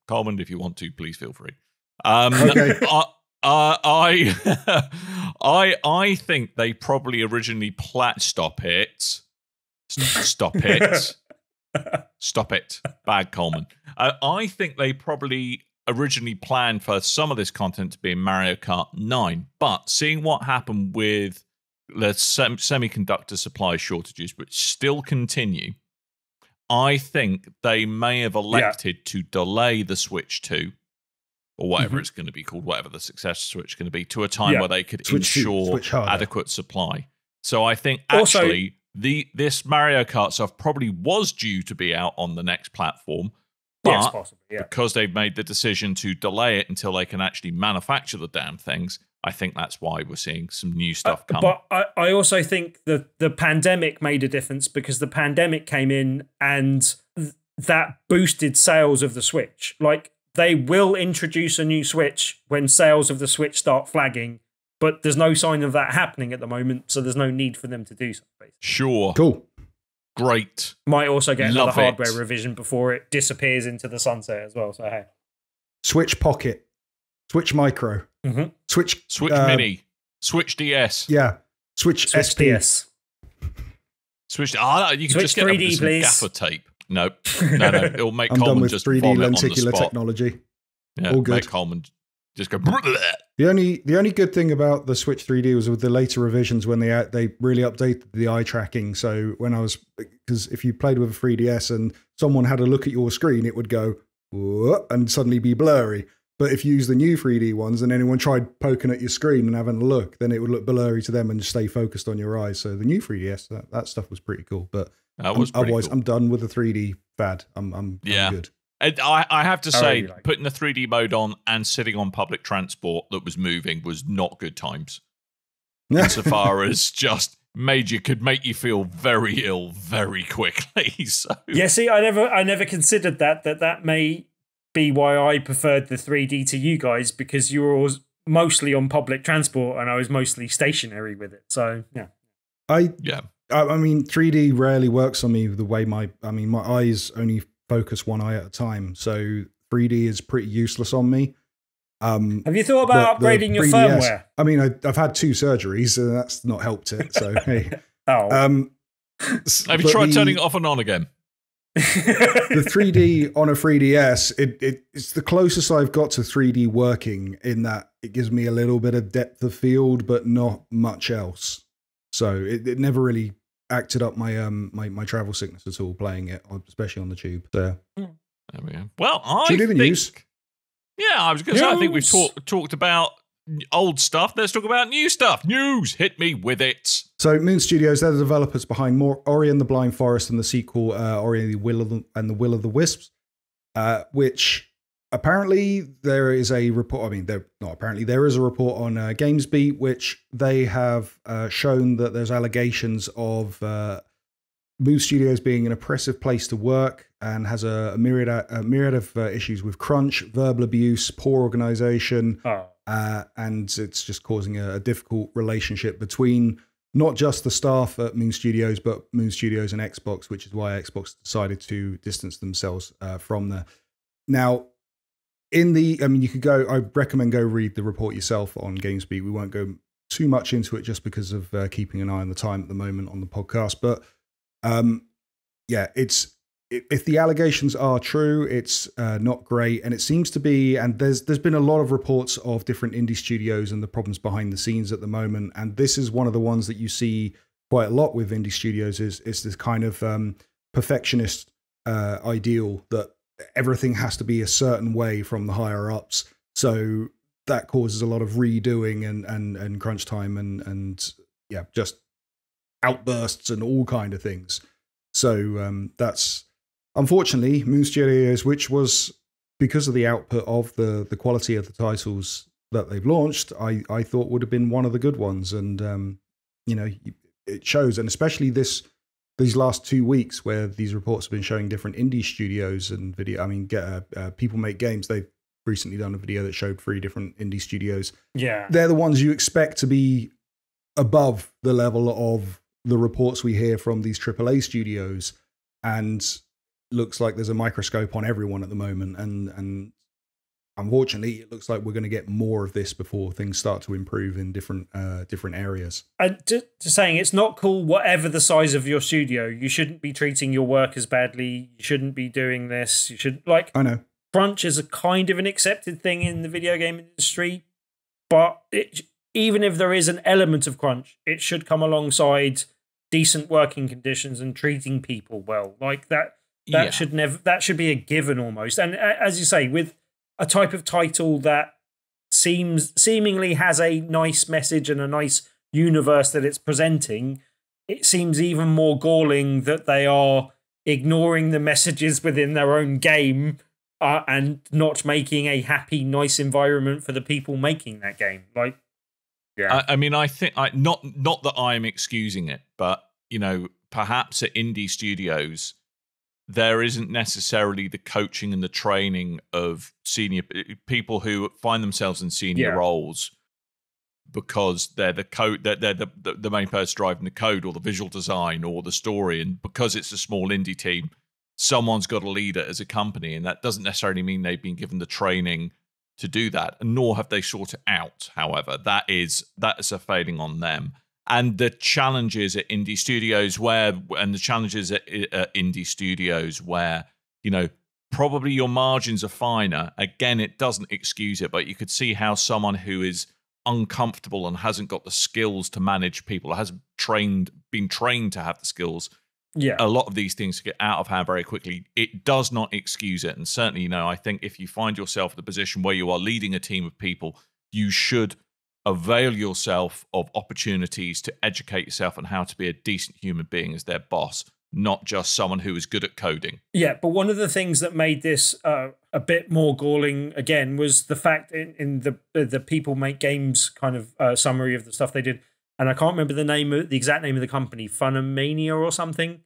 Coleman, if you want to, please feel free. Okay. I think they probably originally stop it. Bad Coleman. I think they probably originally planned for some of this content to be in Mario Kart 9, but seeing what happened with the semiconductor supply shortages, which still continue, I think they may have elected to delay the Switch 2, or whatever it's going to be called, whatever the successor Switch is going to be, to a time where they could ensure adequate supply. So I think actually this Mario Kart stuff probably was due to be out on the next platform, but because they've made the decision to delay it until they can actually manufacture the damn things, I think that's why we're seeing some new stuff come. But I also think that the pandemic made a difference, because the pandemic came in and that boosted sales of the Switch. Like, they will introduce a new Switch when sales of the Switch start flagging, but there's no sign of that happening at the moment, so there's no need for them to do something. Sure. Cool. Great. Might also get another hardware revision before it disappears into the sunset as well, so hey. Switch Pocket. Switch Micro. Mm-hmm. Switch Mini. Switch DS. Yeah. Switch SP. DS. Switch. You can just get 3D, please. Gaffer tape. No. It'll make I'm Coleman done with just 3D vomit lenticular on the spot. technology. Yeah, all good. Make Coleman just go. The only good thing about the Switch 3D was with the later revisions when they really updated the eye tracking. So because if you played with a 3DS and someone had a look at your screen, it would go and suddenly be blurry. But if you use the new 3D ones and anyone tried poking at your screen and having a look, then it would look blurry to them and stay focused on your eyes. So the new 3DS, that stuff was pretty cool. But otherwise, cool. I'm done with the 3D fad. I'm good. I have to say, putting the 3D mode on and sitting on public transport that was moving was not good times. Insofar as just could make you feel very ill very quickly. So yeah, see, I never considered that may be why I preferred the 3D to you guys, because you were always mostly on public transport and I was mostly stationary with it. So yeah. I mean, 3D rarely works on me the way my eyes only focus one eye at a time. So 3D is pretty useless on me. Have you thought about upgrading your firmware? I mean, I've had 2 surgeries and that's not helped it. So hey. Have you tried turning it off and on again? The 3D on a 3DS, it's the closest I've got to 3D working, in that it gives me a little bit of depth of field, but not much else. So it never really acted up my my travel sickness at all playing it, especially on the tube. So there we go. Well, news? Yeah, I was going to say, I think we've talked about old stuff. Let's talk about new stuff. News, hit me with it. So Moon Studios, they're the developers behind Ori and the Blind Forest and the sequel Ori and the Will of the Wisps, which apparently there is a report. I mean, there is a report on GamesBeat, which they have shown that there's allegations of Moon Studios being an oppressive place to work and has a myriad of issues with crunch, verbal abuse, poor organization. And it's just causing a difficult relationship between not just the staff at Moon Studios, but Moon Studios and Xbox, which is why Xbox decided to distance themselves from there. Now, you could go, I recommend go read the report yourself on GamesBeat. We won't go too much into it just because of keeping an eye on the time at the moment on the podcast. But if the allegations are true, it's not great, and it seems to be. And there's been a lot of reports of different indie studios and the problems behind the scenes at the moment. And this is one of the ones that you see quite a lot with indie studios. Is this kind of perfectionist ideal that everything has to be a certain way from the higher ups. So that causes a lot of redoing and crunch time and just outbursts and all kind of things. So that's. Unfortunately, Moon Studios, which was because of the output of the quality of the titles that they've launched, I thought would have been one of the good ones. And, it shows. And especially these last 2 weeks where these reports have been showing different indie studios and video. I mean, People Make Games, they've recently done a video that showed 3 different indie studios. Yeah. They're the ones you expect to be above the level of the reports we hear from these AAA studios. And looks like there's a microscope on everyone at the moment, and unfortunately it looks like we're going to get more of this before things start to improve in different areas. Just saying, it's not cool whatever the size of your studio. You shouldn't be treating your workers badly. You shouldn't be doing this. You should, I know crunch is a kind of an accepted thing in the video game industry, but even if there is an element of crunch, it should come alongside decent working conditions and treating people well. Like that should be a given almost. And as you say, with a type of title that seemingly has a nice message and a nice universe that it's presenting, it seems even more galling that they are ignoring the messages within their own game and not making a happy, nice environment for the people making that game. I mean, I think not that I'm excusing it, but perhaps at indie studios, there isn't necessarily the coaching and the training of senior people who find themselves in senior roles because they're the main person driving the code or the visual design or the story, and because it's a small indie team, someone's got to lead it as a company, and that doesn't necessarily mean they've been given the training to do that, and nor have they sought it out. However, that is a failing on them. And the challenges at indie studios where probably your margins are finer. Again, it doesn't excuse it, but you could see how someone who is uncomfortable and hasn't got the skills to manage people, hasn't been trained to have the skills, a lot of these things get out of hand very quickly. It does not excuse it. And certainly, I think if you find yourself in a position where you are leading a team of people, you should avail yourself of opportunities to educate yourself on how to be a decent human being as their boss, not just someone who is good at coding. Yeah, but one of the things that made this a bit more galling, again, was the fact in the People Make Games kind of summary of the stuff they did, and I can't remember the exact name of the company, Funimania or something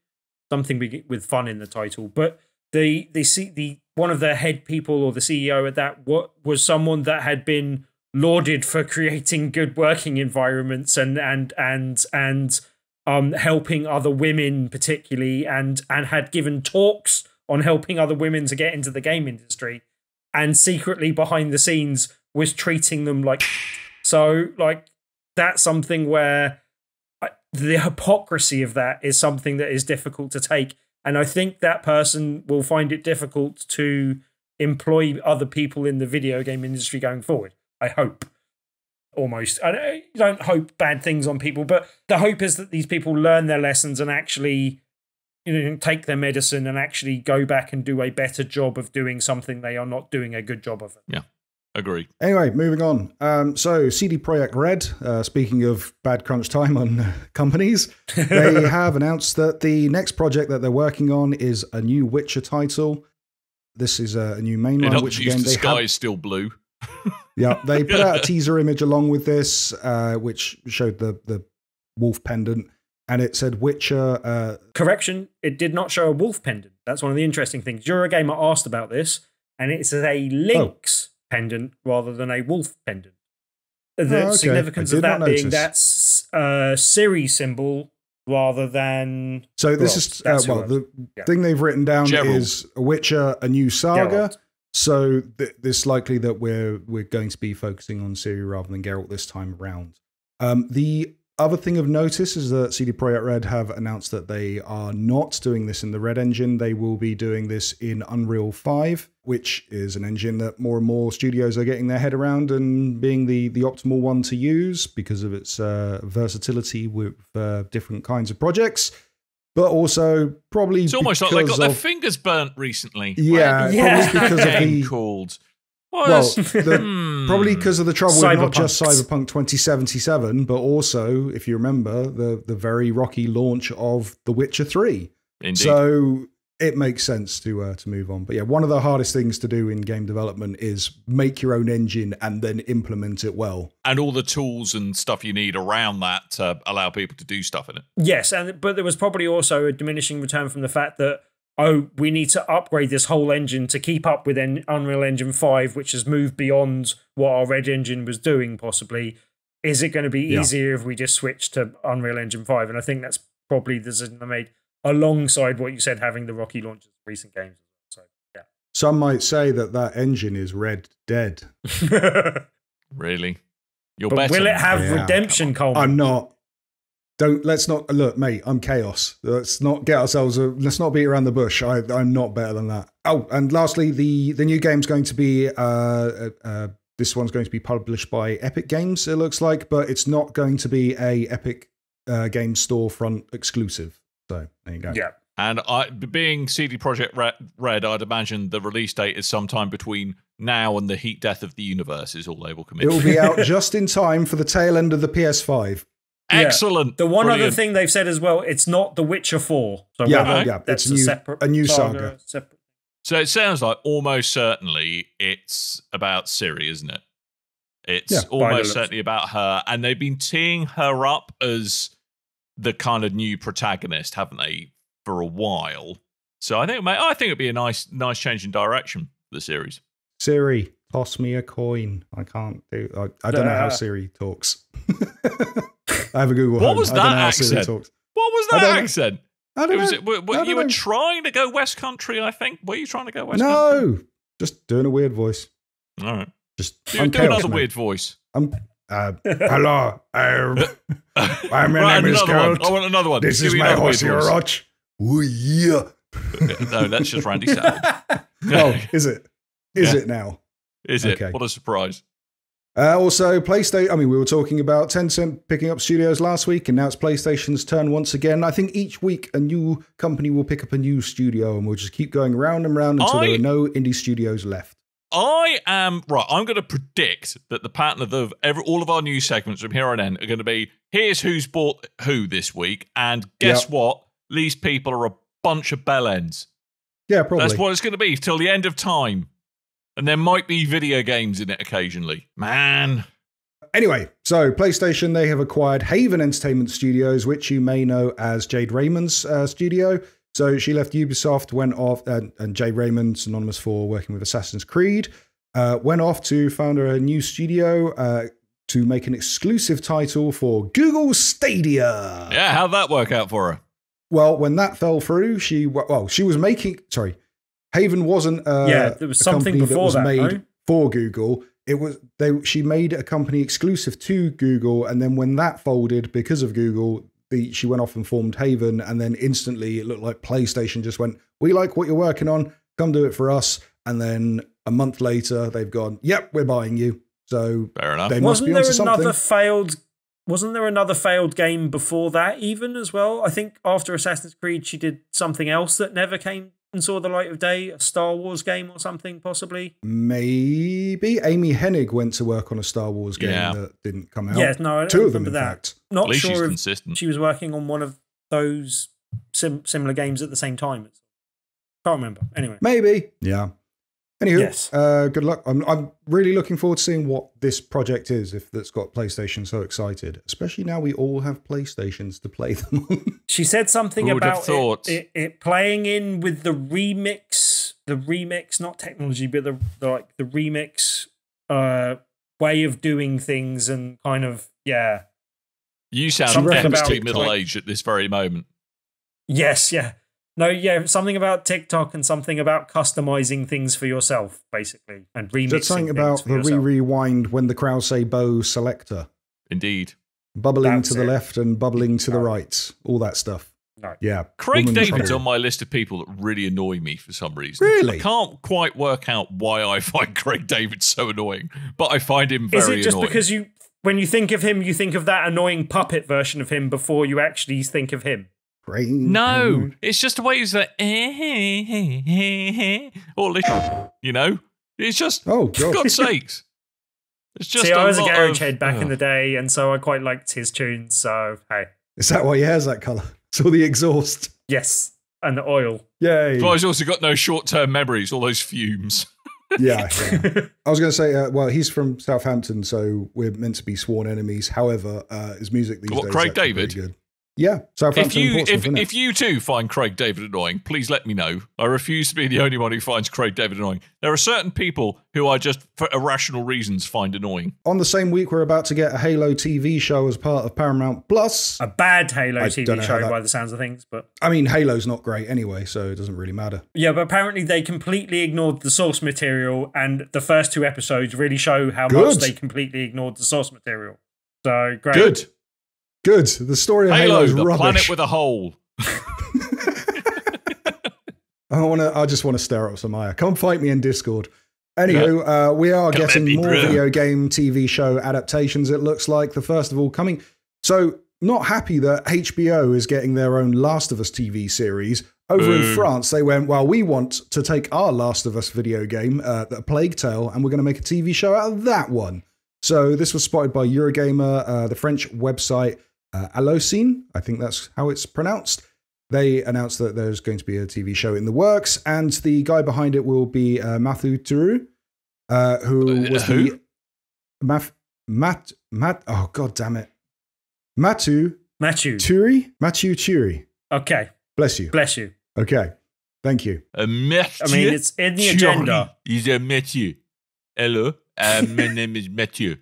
with fun in the title, but the one of the head people or the CEO at that was someone that had been lauded for creating good working environments and helping other women particularly, and had given talks on helping other women to get into the game industry, and secretly behind the scenes was treating them like so. Like, that's something where the hypocrisy of that is something that is difficult to take, and I think that person will find it difficult to employ other people in the video game industry going forward. I hope. Almost. I don't hope bad things on people, but the hope is that these people learn their lessons and actually, take their medicine and actually go back and do a better job of doing something they are not doing a good job of. Yeah, agree. Anyway, moving on. So CD Projekt Red, speaking of bad crunch time on companies, they have announced that the next project that they're working on is a new Witcher title. This is a new mainline Witcher game. The sky is still blue. Yeah, they put out a teaser image along with this, which showed the wolf pendant, and it said Witcher. Correction, it did not show a wolf pendant. That's one of the interesting things. Eurogamer asked about this, and it says a lynx pendant rather than a wolf pendant. The significance of that being that's a Ciri symbol rather than. So this is the thing they've written down Geralt. is Witcher, a new saga. Geralt. So it's likely that we're going to be focusing on Ciri rather than Geralt this time around. The other thing of notice is that CD Projekt Red have announced that they are not doing this in the Red engine. They will be doing this in Unreal 5, which is an engine that more and more studios are getting their head around and being the optimal one to use because of its versatility with different kinds of projects. But also probably it's almost like they got their fingers burnt recently. Yeah, probably because of the called. Probably because of the trouble with not just Cyberpunk. Cyberpunk 2077, but also, if you remember, the very rocky launch of The Witcher 3. Indeed. So it makes sense to move on. But yeah, one of the hardest things to do in game development is make your own engine and then implement it well. And all the tools and stuff you need around that to allow people to do stuff in it. Yes, but there was probably also a diminishing return from the fact that, we need to upgrade this whole engine to keep up with Unreal Engine 5, which has moved beyond what our Red engine was doing, possibly. Is it going to be easier if we just switch to Unreal Engine 5? And I think that's probably the decision they made, alongside what you said, having the rocky launches of recent games. So, yeah. Some might say that engine is Red Dead. Really? You're But better. will it have redemption, Coleman? I'm not. Let's not look, mate. I'm chaos. Let's not let's not beat around the bush. I'm not better than that. Oh, and lastly, the new game's going to be this one's going to be published by Epic Games. It looks like, but it's not going to be a Epic Games storefront exclusive. So there you go. Yeah. And being CD Projekt Red, I'd imagine the release date is sometime between now and the heat death of the universe is all they will commit. It will be out just in time for the tail end of the PS5. Excellent. The one Brilliant. other thing they've said as well, it's not The Witcher 4. So that's it's a new saga. Separate. So it sounds like almost certainly it's about Ciri, isn't it? It's almost certainly about her. And they've been teeing her up as the kind of new protagonist, haven't they, for a while? So I think it'd be a nice change in direction for the series. Ciri, toss me a coin. I can't do. I don't know how Ciri talks. I have a Google. What was that accent? What was that accent? I don't know. You were trying to go West Country, I think. Were you trying to go West Country? No, just doing a weird voice. All right. Just do another weird voice. Hello. My name is Geralt. I want another one. This is my horse, Roch. Oh, yeah. No, that's just Randy Savage. Oh, is it? Is it now? Is it? What a surprise. Also, PlayStation. I mean, we were talking about Tencent picking up studios last week, and now it's PlayStation's turn once again. I think each week a new company will pick up a new studio, and we'll just keep going round and round until there are no indie studios left. I'm going to predict that the pattern of all of our news segments from here on in are going to be: here's who's bought who this week, and guess what? These people are a bunch of bellends. Yeah, probably. That's what it's going to be till the end of time. And there might be video games in it occasionally. Man. Anyway, so PlayStation, they have acquired Haven Entertainment Studios, which you may know as Jade Raymond's studio. So she left Ubisoft, went off, and Jade Raymond, synonymous for working with Assassin's Creed, went off to found a new studio to make an exclusive title for Google Stadia. Yeah, how'd that work out for her? Well, when that fell through, she was making... Sorry. Haven wasn't there was something before that was made right? for Google. It was she made a company exclusive to Google, and then when that folded because of Google, she went off and formed Haven, and then instantly it looked like PlayStation just went, "We like what you're working on, come do it for us." And then a month later, they've gone, "Yep, we're buying you." So fair enough. They must be onto something. Wasn't there another failed game before that even as well? I think after Assassin's Creed, she did something else that never came and saw the light of day, a Star Wars game or something, possibly? Maybe. Amy Hennig went to work on a Star Wars game that didn't come out. Yeah, no, I don't Two of them, remember in that. fact. Not sure if consistent. she was working on one of those similar games at the same time. Can't remember. Anyway. Maybe. Yeah. Anywho, yes. Good luck. I'm really looking forward to seeing what this project is, if that's got PlayStation so excited. Especially now we all have PlayStations to play them on. She said something Who would have about thought? it playing in with the remix, not technology, but the remix way of doing things and kind of, yeah. You sound Something epically about, middle-aged at this very moment. Yes, yeah. No, yeah, something about TikTok and something about customizing things for yourself, basically, and remixing That's something about the rewind when the crowd say bow selector. Indeed. Bubbling to the left and bubbling to the right. All that stuff. No. Yeah. Craig David's on my list of people that really annoy me for some reason. Really? I can't quite work out why I find Craig David so annoying, but I find him very annoying. Is it just because when you think of him, you think of that annoying puppet version of him before you actually think of him? No, it's just the way he's like, or little, you know? It's just, for God's sakes. It's just See, I was a garage head back in the day, and so I quite liked his tunes, so hey. Is that why your hair's that colour? It's all the exhaust. Yes, and the oil. Yay. But he's also got no short-term memories, all those fumes. Yeah. I was going to say, well, he's from Southampton, so we're meant to be sworn enemies. However, his music these days Craig is actually David? pretty good. Yeah, Southampton. If you too find Craig David annoying, please let me know. I refuse to be the only one who finds Craig David annoying. There are certain people who I just, for irrational reasons, find annoying. On the same week, we're about to get a Halo TV show as part of Paramount Plus. A bad Halo TV show by the sounds of things, but I mean, Halo's not great anyway, so it doesn't really matter. Yeah, but apparently they completely ignored the source material, and the first 2 episodes really show how much they completely ignored the source material. So great. Good. The story of Halo is the rubbish. Planet with a hole. I just want to stare up some ire. Come fight me in Discord. Anywho, we are getting more video game TV show adaptations, it looks like. The first of all coming. So, not happy that HBO is getting their own Last of Us TV series. Over in France, they went, well, we want to take our Last of Us video game, A Plague Tale, and we're going to make a TV show out of that one. So, this was spotted by Eurogamer, the French website Allociné, I think that's how it's pronounced. They announced that there's going to be a TV show in the works, and the guy behind it will be Matthew Turu, who was the oh god damn it, Matthew Turi. Okay, bless you. Okay, thank you. I mean, it's in the agenda. He's a Matthew. Hello, my name is Matthew.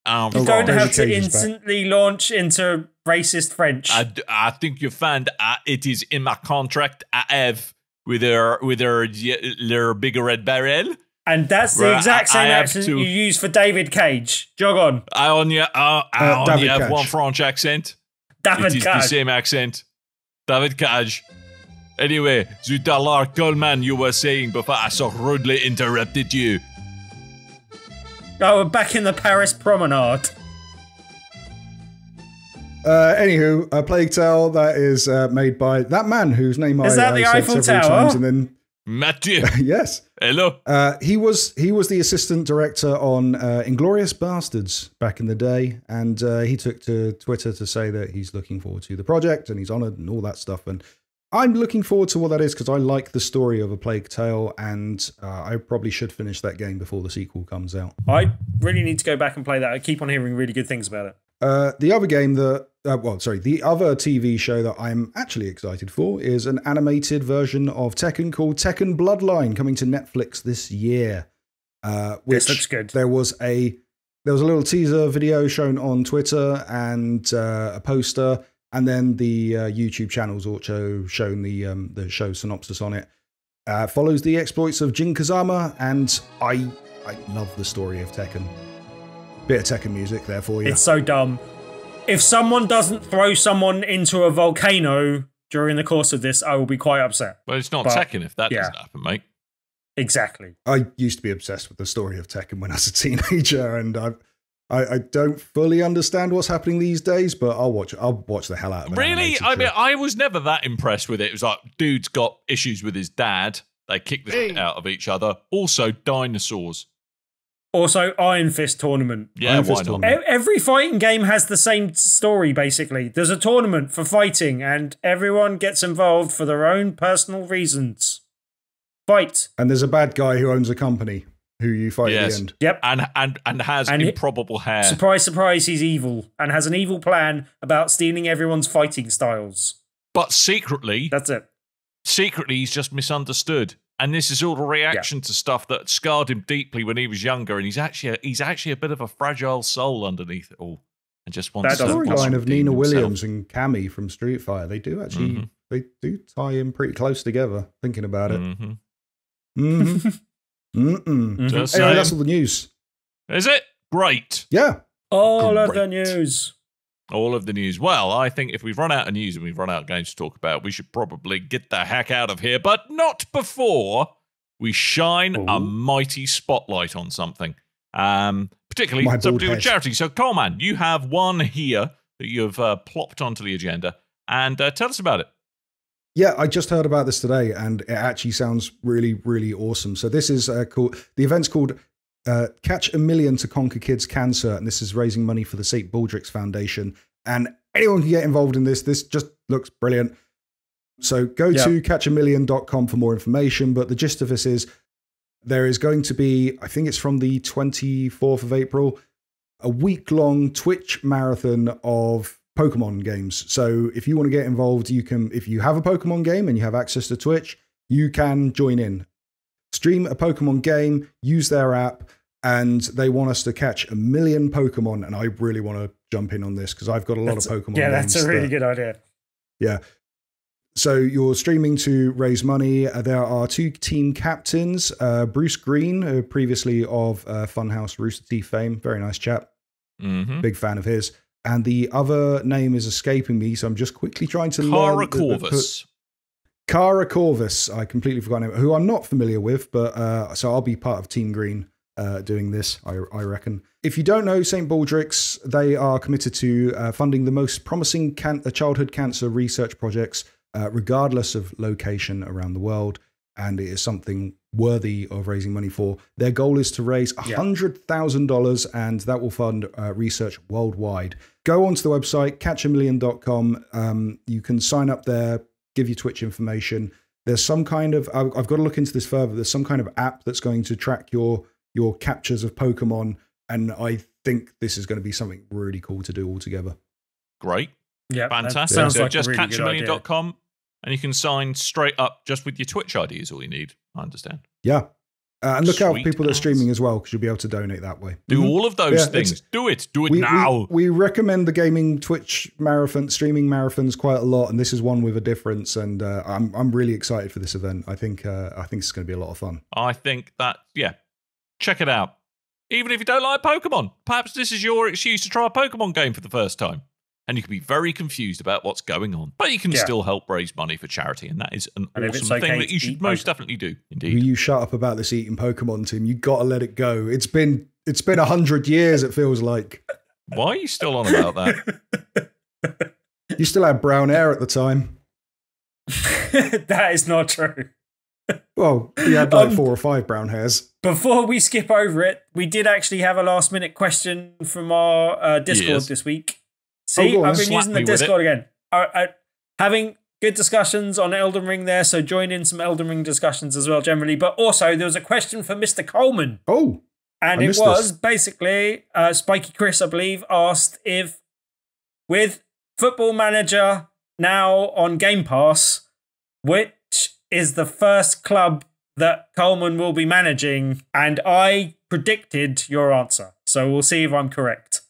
You're going to have to instantly launch into racist French. I think you find it is in my contract I have with their BigRedBarel. And that's the exact same accent you use for David Cage. Jog on. I only have one French accent. David Cage. It is the same accent. David Cage. Anyway, the dollar Coleman you were saying before I so rudely interrupted you. Oh, we're back in the Paris promenade. Anywho, a Plague Tale that is made by that man whose name I that the said Eiffel several Tower? times, and then Mathieu. yes, Hello. he was the assistant director on Inglourious Bastards back in the day, and he took to Twitter to say that he's looking forward to the project and he's honoured and all that stuff. And I'm looking forward to what that is because I like the story of A Plague Tale, and I probably should finish that game before the sequel comes out. I really need to go back and play that. I keep on hearing really good things about it. The other game that, the other TV show that I'm actually excited for is an animated version of Tekken called Tekken Bloodline, coming to Netflix this year. Which looks good. There was a little teaser video shown on Twitter and a poster, and then the YouTube channel's also shown the show synopsis on it. Follows the exploits of Jin Kazama, and I love the story of Tekken. Bit of Tekken music there for you. It's so dumb. If someone doesn't throw someone into a volcano during the course of this, I will be quite upset. Well, it's not Tekken if that doesn't happen, mate. Exactly. I used to be obsessed with the story of Tekken when I was a teenager, and I don't fully understand what's happening these days, but I'll watch the hell out of it. Really? I mean, I was never that impressed with it. It was like, dude's got issues with his dad. They kick the shit out of each other. Also, dinosaurs. Also, Iron Fist tournament. Yeah, why not? Every fighting game has the same story, basically. There's a tournament for fighting, and everyone gets involved for their own personal reasons. Fight. And there's a bad guy who owns a company who you fight at the end. Yep. And has improbable hair. Surprise, surprise, he's evil, and has an evil plan about stealing everyone's fighting styles. But secretly... That's it. Secretly, he's just misunderstood. And this is all a reaction to stuff that scarred him deeply when he was younger, and he's actually a bit of a fragile soul underneath it all, and just wants that to storyline of Nina himself. Williams and Cammy from Street Fighter. They do actually they do tie in pretty close together. Thinking about it. Anyway, that's all the news. Is it great? Yeah, all of the news. All of the news. Well, I think if we've run out of news and we've run out of games to talk about, we should probably get the heck out of here, but not before we shine a mighty spotlight on something. Particularly something to do with charity. So, Coleman, you have one here that you've plopped onto the agenda, and tell us about it. Yeah, I just heard about this today, and it actually sounds really, really awesome. So this is called, the event's called Catch a Million to Conquer Kids Cancer, and this is raising money for the St. Baldrick's Foundation. And anyone can get involved in this. This just looks brilliant. So go to catchamillion.com for more information. But the gist of this is there is going to be, I think it's from the 24th of April, a week-long Twitch marathon of Pokemon games. So if you want to get involved, you can, if you have a Pokemon game and you have access to Twitch, you can join in. Stream a Pokemon game, use their app, and they want us to catch 1 million Pokemon. And I really want to jump in on this because I've got a lot of Pokemon games. Yeah, that's a really good idea. Yeah. So you're streaming to raise money. There are 2 team captains. Bruce Green, previously of Funhouse Rooster Teeth fame. Very nice chap. Big fan of his. And the other name is escaping me, so I'm just quickly trying to Cara Corvus. Cara Corvus. I completely forgot him, who I'm not familiar with, but so I'll be part of Team Green doing this, I reckon. If you don't know St. Baldrick's, they are committed to funding the most promising childhood cancer research projects, regardless of location around the world, and it is something worthy of raising money for. Their goal is to raise $100,000, and that will fund research worldwide. Go onto the website, catchamillion.com. You can sign up there, give your Twitch information. There's some kind of, I've got to look into this further, there's some kind of app that's going to track your captures of Pokemon, and I think this is going to be something really cool to do all together. Great. Yeah, fantastic. Sounds so like just a really catchamillion.com, and you can sign straight up just with your Twitch ID is all you need, I understand. Yeah. And look out for Sweet people that are ass. streaming as well, because you'll be able to donate that way. Do all of those things. Do it now. We recommend the gaming Twitch marathon, streaming marathons quite a lot, and this is one with a difference. And I'm really excited for this event. I think it's going to be a lot of fun. I think that, check it out. Even if you don't like Pokemon, perhaps this is your excuse to try a Pokemon game for the first time. And you can be very confused about what's going on. But you can still help raise money for charity, and that is an awesome thing that you should most definitely do. Indeed. You shut up about this eating Pokemon, Tim. You got to let it go. It's been It's been 100 years, it feels like. Why are you still on about that? You still had brown hair at the time. That is not true. Well, you had like 4 or 5 brown hairs. Before we skip over it, we did actually have a last-minute question from our Discord this week. See, I've been using the Discord again. Having good discussions on Elden Ring there, so join in some Elden Ring discussions as well, generally. But also, there was a question for Mr. Coleman. Oh, and it was basically, Spiky Chris, I believe, asked if, with Football Manager now on Game Pass, which is the first club that Coleman will be managing, and I predicted your answer. So we'll see if I'm correct.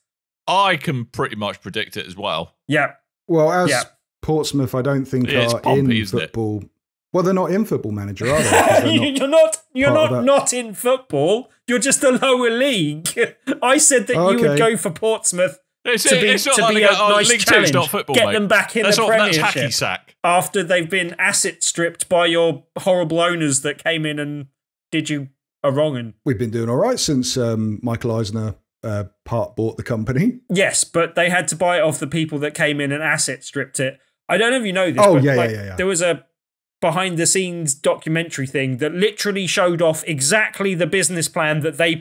I can pretty much predict it as well. Yeah. Well, as Portsmouth, I don't think are Pompey, in football. Well, they're not in Football Manager, are they? You're not in football. You're just a lower league. I said that you would go for Portsmouth to be a nice challenge. Not football, Get them back in the Premiership. That's hacky sack. After they've been asset stripped by your horrible owners that came in and did you a wronging. We've been doing all right since Michael Eisner bought the company. Yes, but they had to buy it off the people that came in and asset stripped it. I don't know if you know this. But there was a behind the scenes documentary thing that literally showed off exactly the business plan that they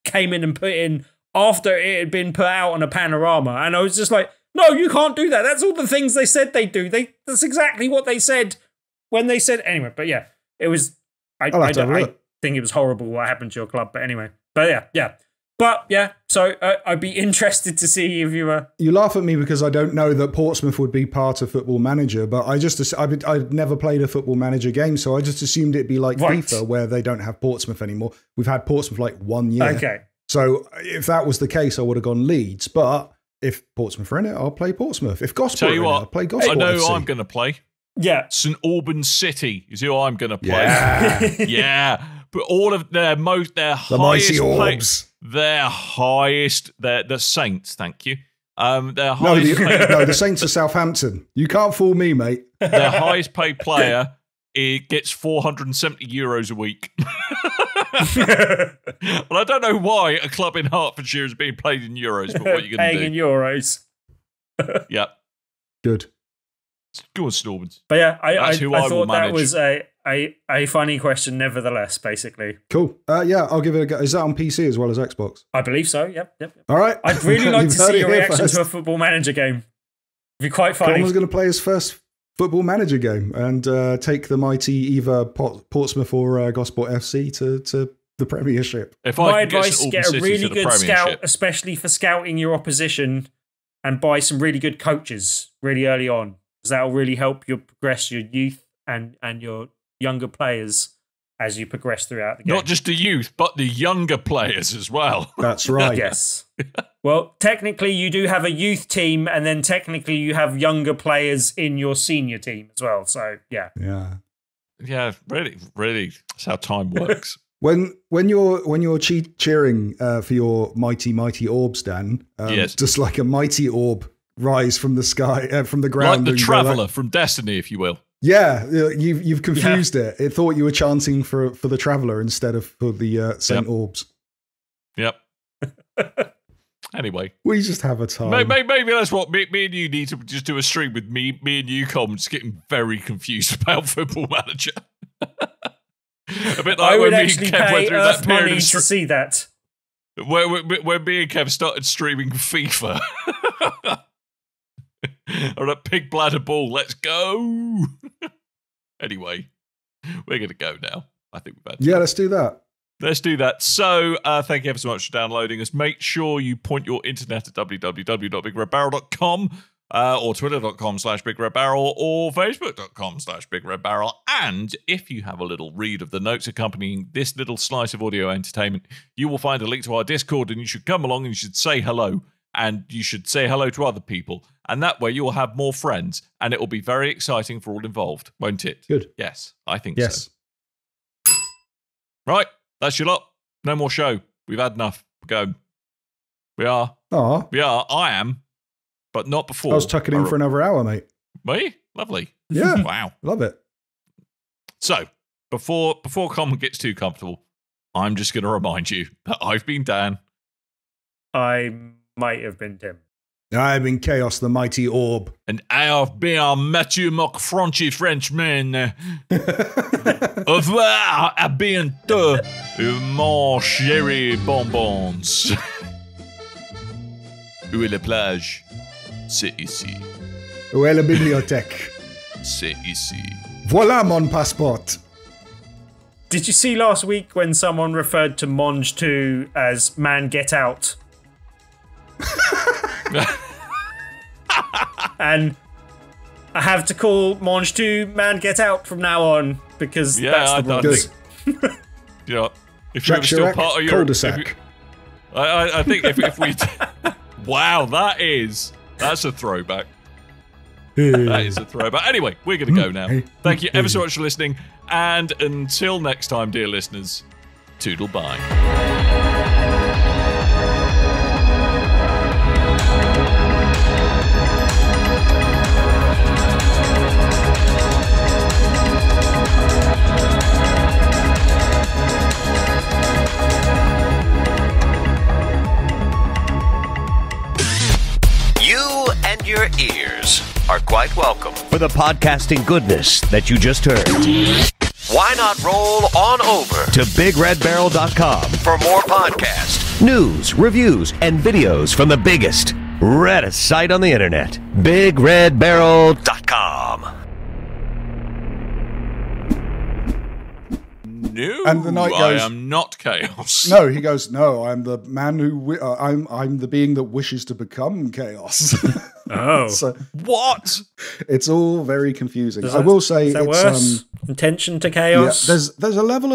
came in and put in after it had been put out on a panorama. And I was just like, no, you can't do that. That's all the things they said they'd do. That's exactly what they said when they said anyway. But yeah, it was. I think it was horrible what happened to your club. But anyway, yeah. But yeah, so I'd be interested to see if you were. You laugh at me because I don't know that Portsmouth would be part of Football Manager, but I've never played a Football Manager game, so I just assumed it'd be like FIFA where they don't have Portsmouth anymore. We've had Portsmouth like 1 year. Okay. So if that was the case, I would have gone Leeds. But if Portsmouth are in it, I'll play Portsmouth. If Gosport are in it, I'll play Gosport. I know FC. who I'm going to play. Yeah. St Albans City is who I'm going to play. Yeah. Yeah. But all of their mighty orbs. The Saints, thank you. Their highest the Saints are Southampton. You can't fool me, mate. Their highest paid player gets €470 a week. Well, I don't know why a club in Hertfordshire is being played in euros, but what are you going to do? Paying in euros. Yep. Good. Go on, Stallmans. But yeah, I thought that was a funny question, nevertheless, basically. Cool. I'll give it a go. Is that on PC as well as Xbox? I believe so, yep. All right. I'd really like to see your reaction to a Football Manager game. It'd be quite funny. Coleman's going to play his first Football Manager game and take the mighty either Portsmouth or Gosport FC to the Premiership. My advice, get a really good scout, especially for scouting your opposition, and buy some really good coaches really early on. Because that'll really help you progress your youth and your younger players as you progress throughout the game. Not just the youth, but the younger players as well. That's right. Yes. Well, technically you do have a youth team, and then technically you have younger players in your senior team as well. So, yeah. Yeah, really. That's how time works. When you're cheering for your mighty orbs, Dan, just like a mighty orb rise from the sky, from the ground. Like the Traveller from Destiny, if you will. Yeah, you've confused it. It thought you were chanting for the Traveller instead of for the Saint Orbs. Yep. Anyway. We just have a time. Maybe that's what me and you need to just do a stream with me and you, Colm, just getting very confused about Football Manager. A bit like I would when actually pay Earth money to see that. When me and Kev started streaming FIFA. Or that pig bladder ball, let's go. Anyway, we're going to go now. I think we've had time. Let's do that. Let's do that. So, thank you ever so much for downloading us. Make sure you point your internet at www.bigredbarel.com or twitter.com/BigRedBarel or facebook.com/BigRedBarel. And if you have a little read of the notes accompanying this little slice of audio entertainment, you will find a link to our Discord, and you should come along and you should say hello. And you should say hello to other people. And that way you will have more friends. And it will be very exciting for all involved, won't it? Good. Yes, I think so. Right, that's your lot. No more show. We've had enough. Go. We are. Aww. We are. I am. But not before. I was tucking in for another hour, mate. Me? Lovely. Yeah. Wow. Love it. So, before Coleman gets too comfortable, I'm just going to remind you that I've been Dan. I might have been Tim. I've been Chaos, the mighty orb. And I have been Matthew McFrunchy Frenchman. Au revoir, à bientôt, mon chéri bonbons. Où est la plage? C'est ici. Où est la bibliothèque? C'est ici. Voilà mon passeport. Did you see last week when someone referred to Monge 2 as Man Get Out? And I have to call Monge 2 Man Get Out from now on because that's the rules. You know, if you were still part of your cul-de-sac. I think if we wow, that's a throwback. That is a throwback. Anyway, we're going to go now. Thank you ever so much for listening, and until next time, dear listeners, toodle bye. Your ears are quite welcome for the podcasting goodness that you just heard. Why not roll on over to BigRedBarel.com for more podcasts, news, reviews, and videos from the biggest, reddest site on the internet, BigRedBarel.com. No, and the knight goes, I am not Chaos. No, he goes, no, I'm the man who I'm the being that wishes to become Chaos. Oh, so, what? It's all very confusing. I will say, is that it's worse? Intention to Chaos. Yeah, there's a level of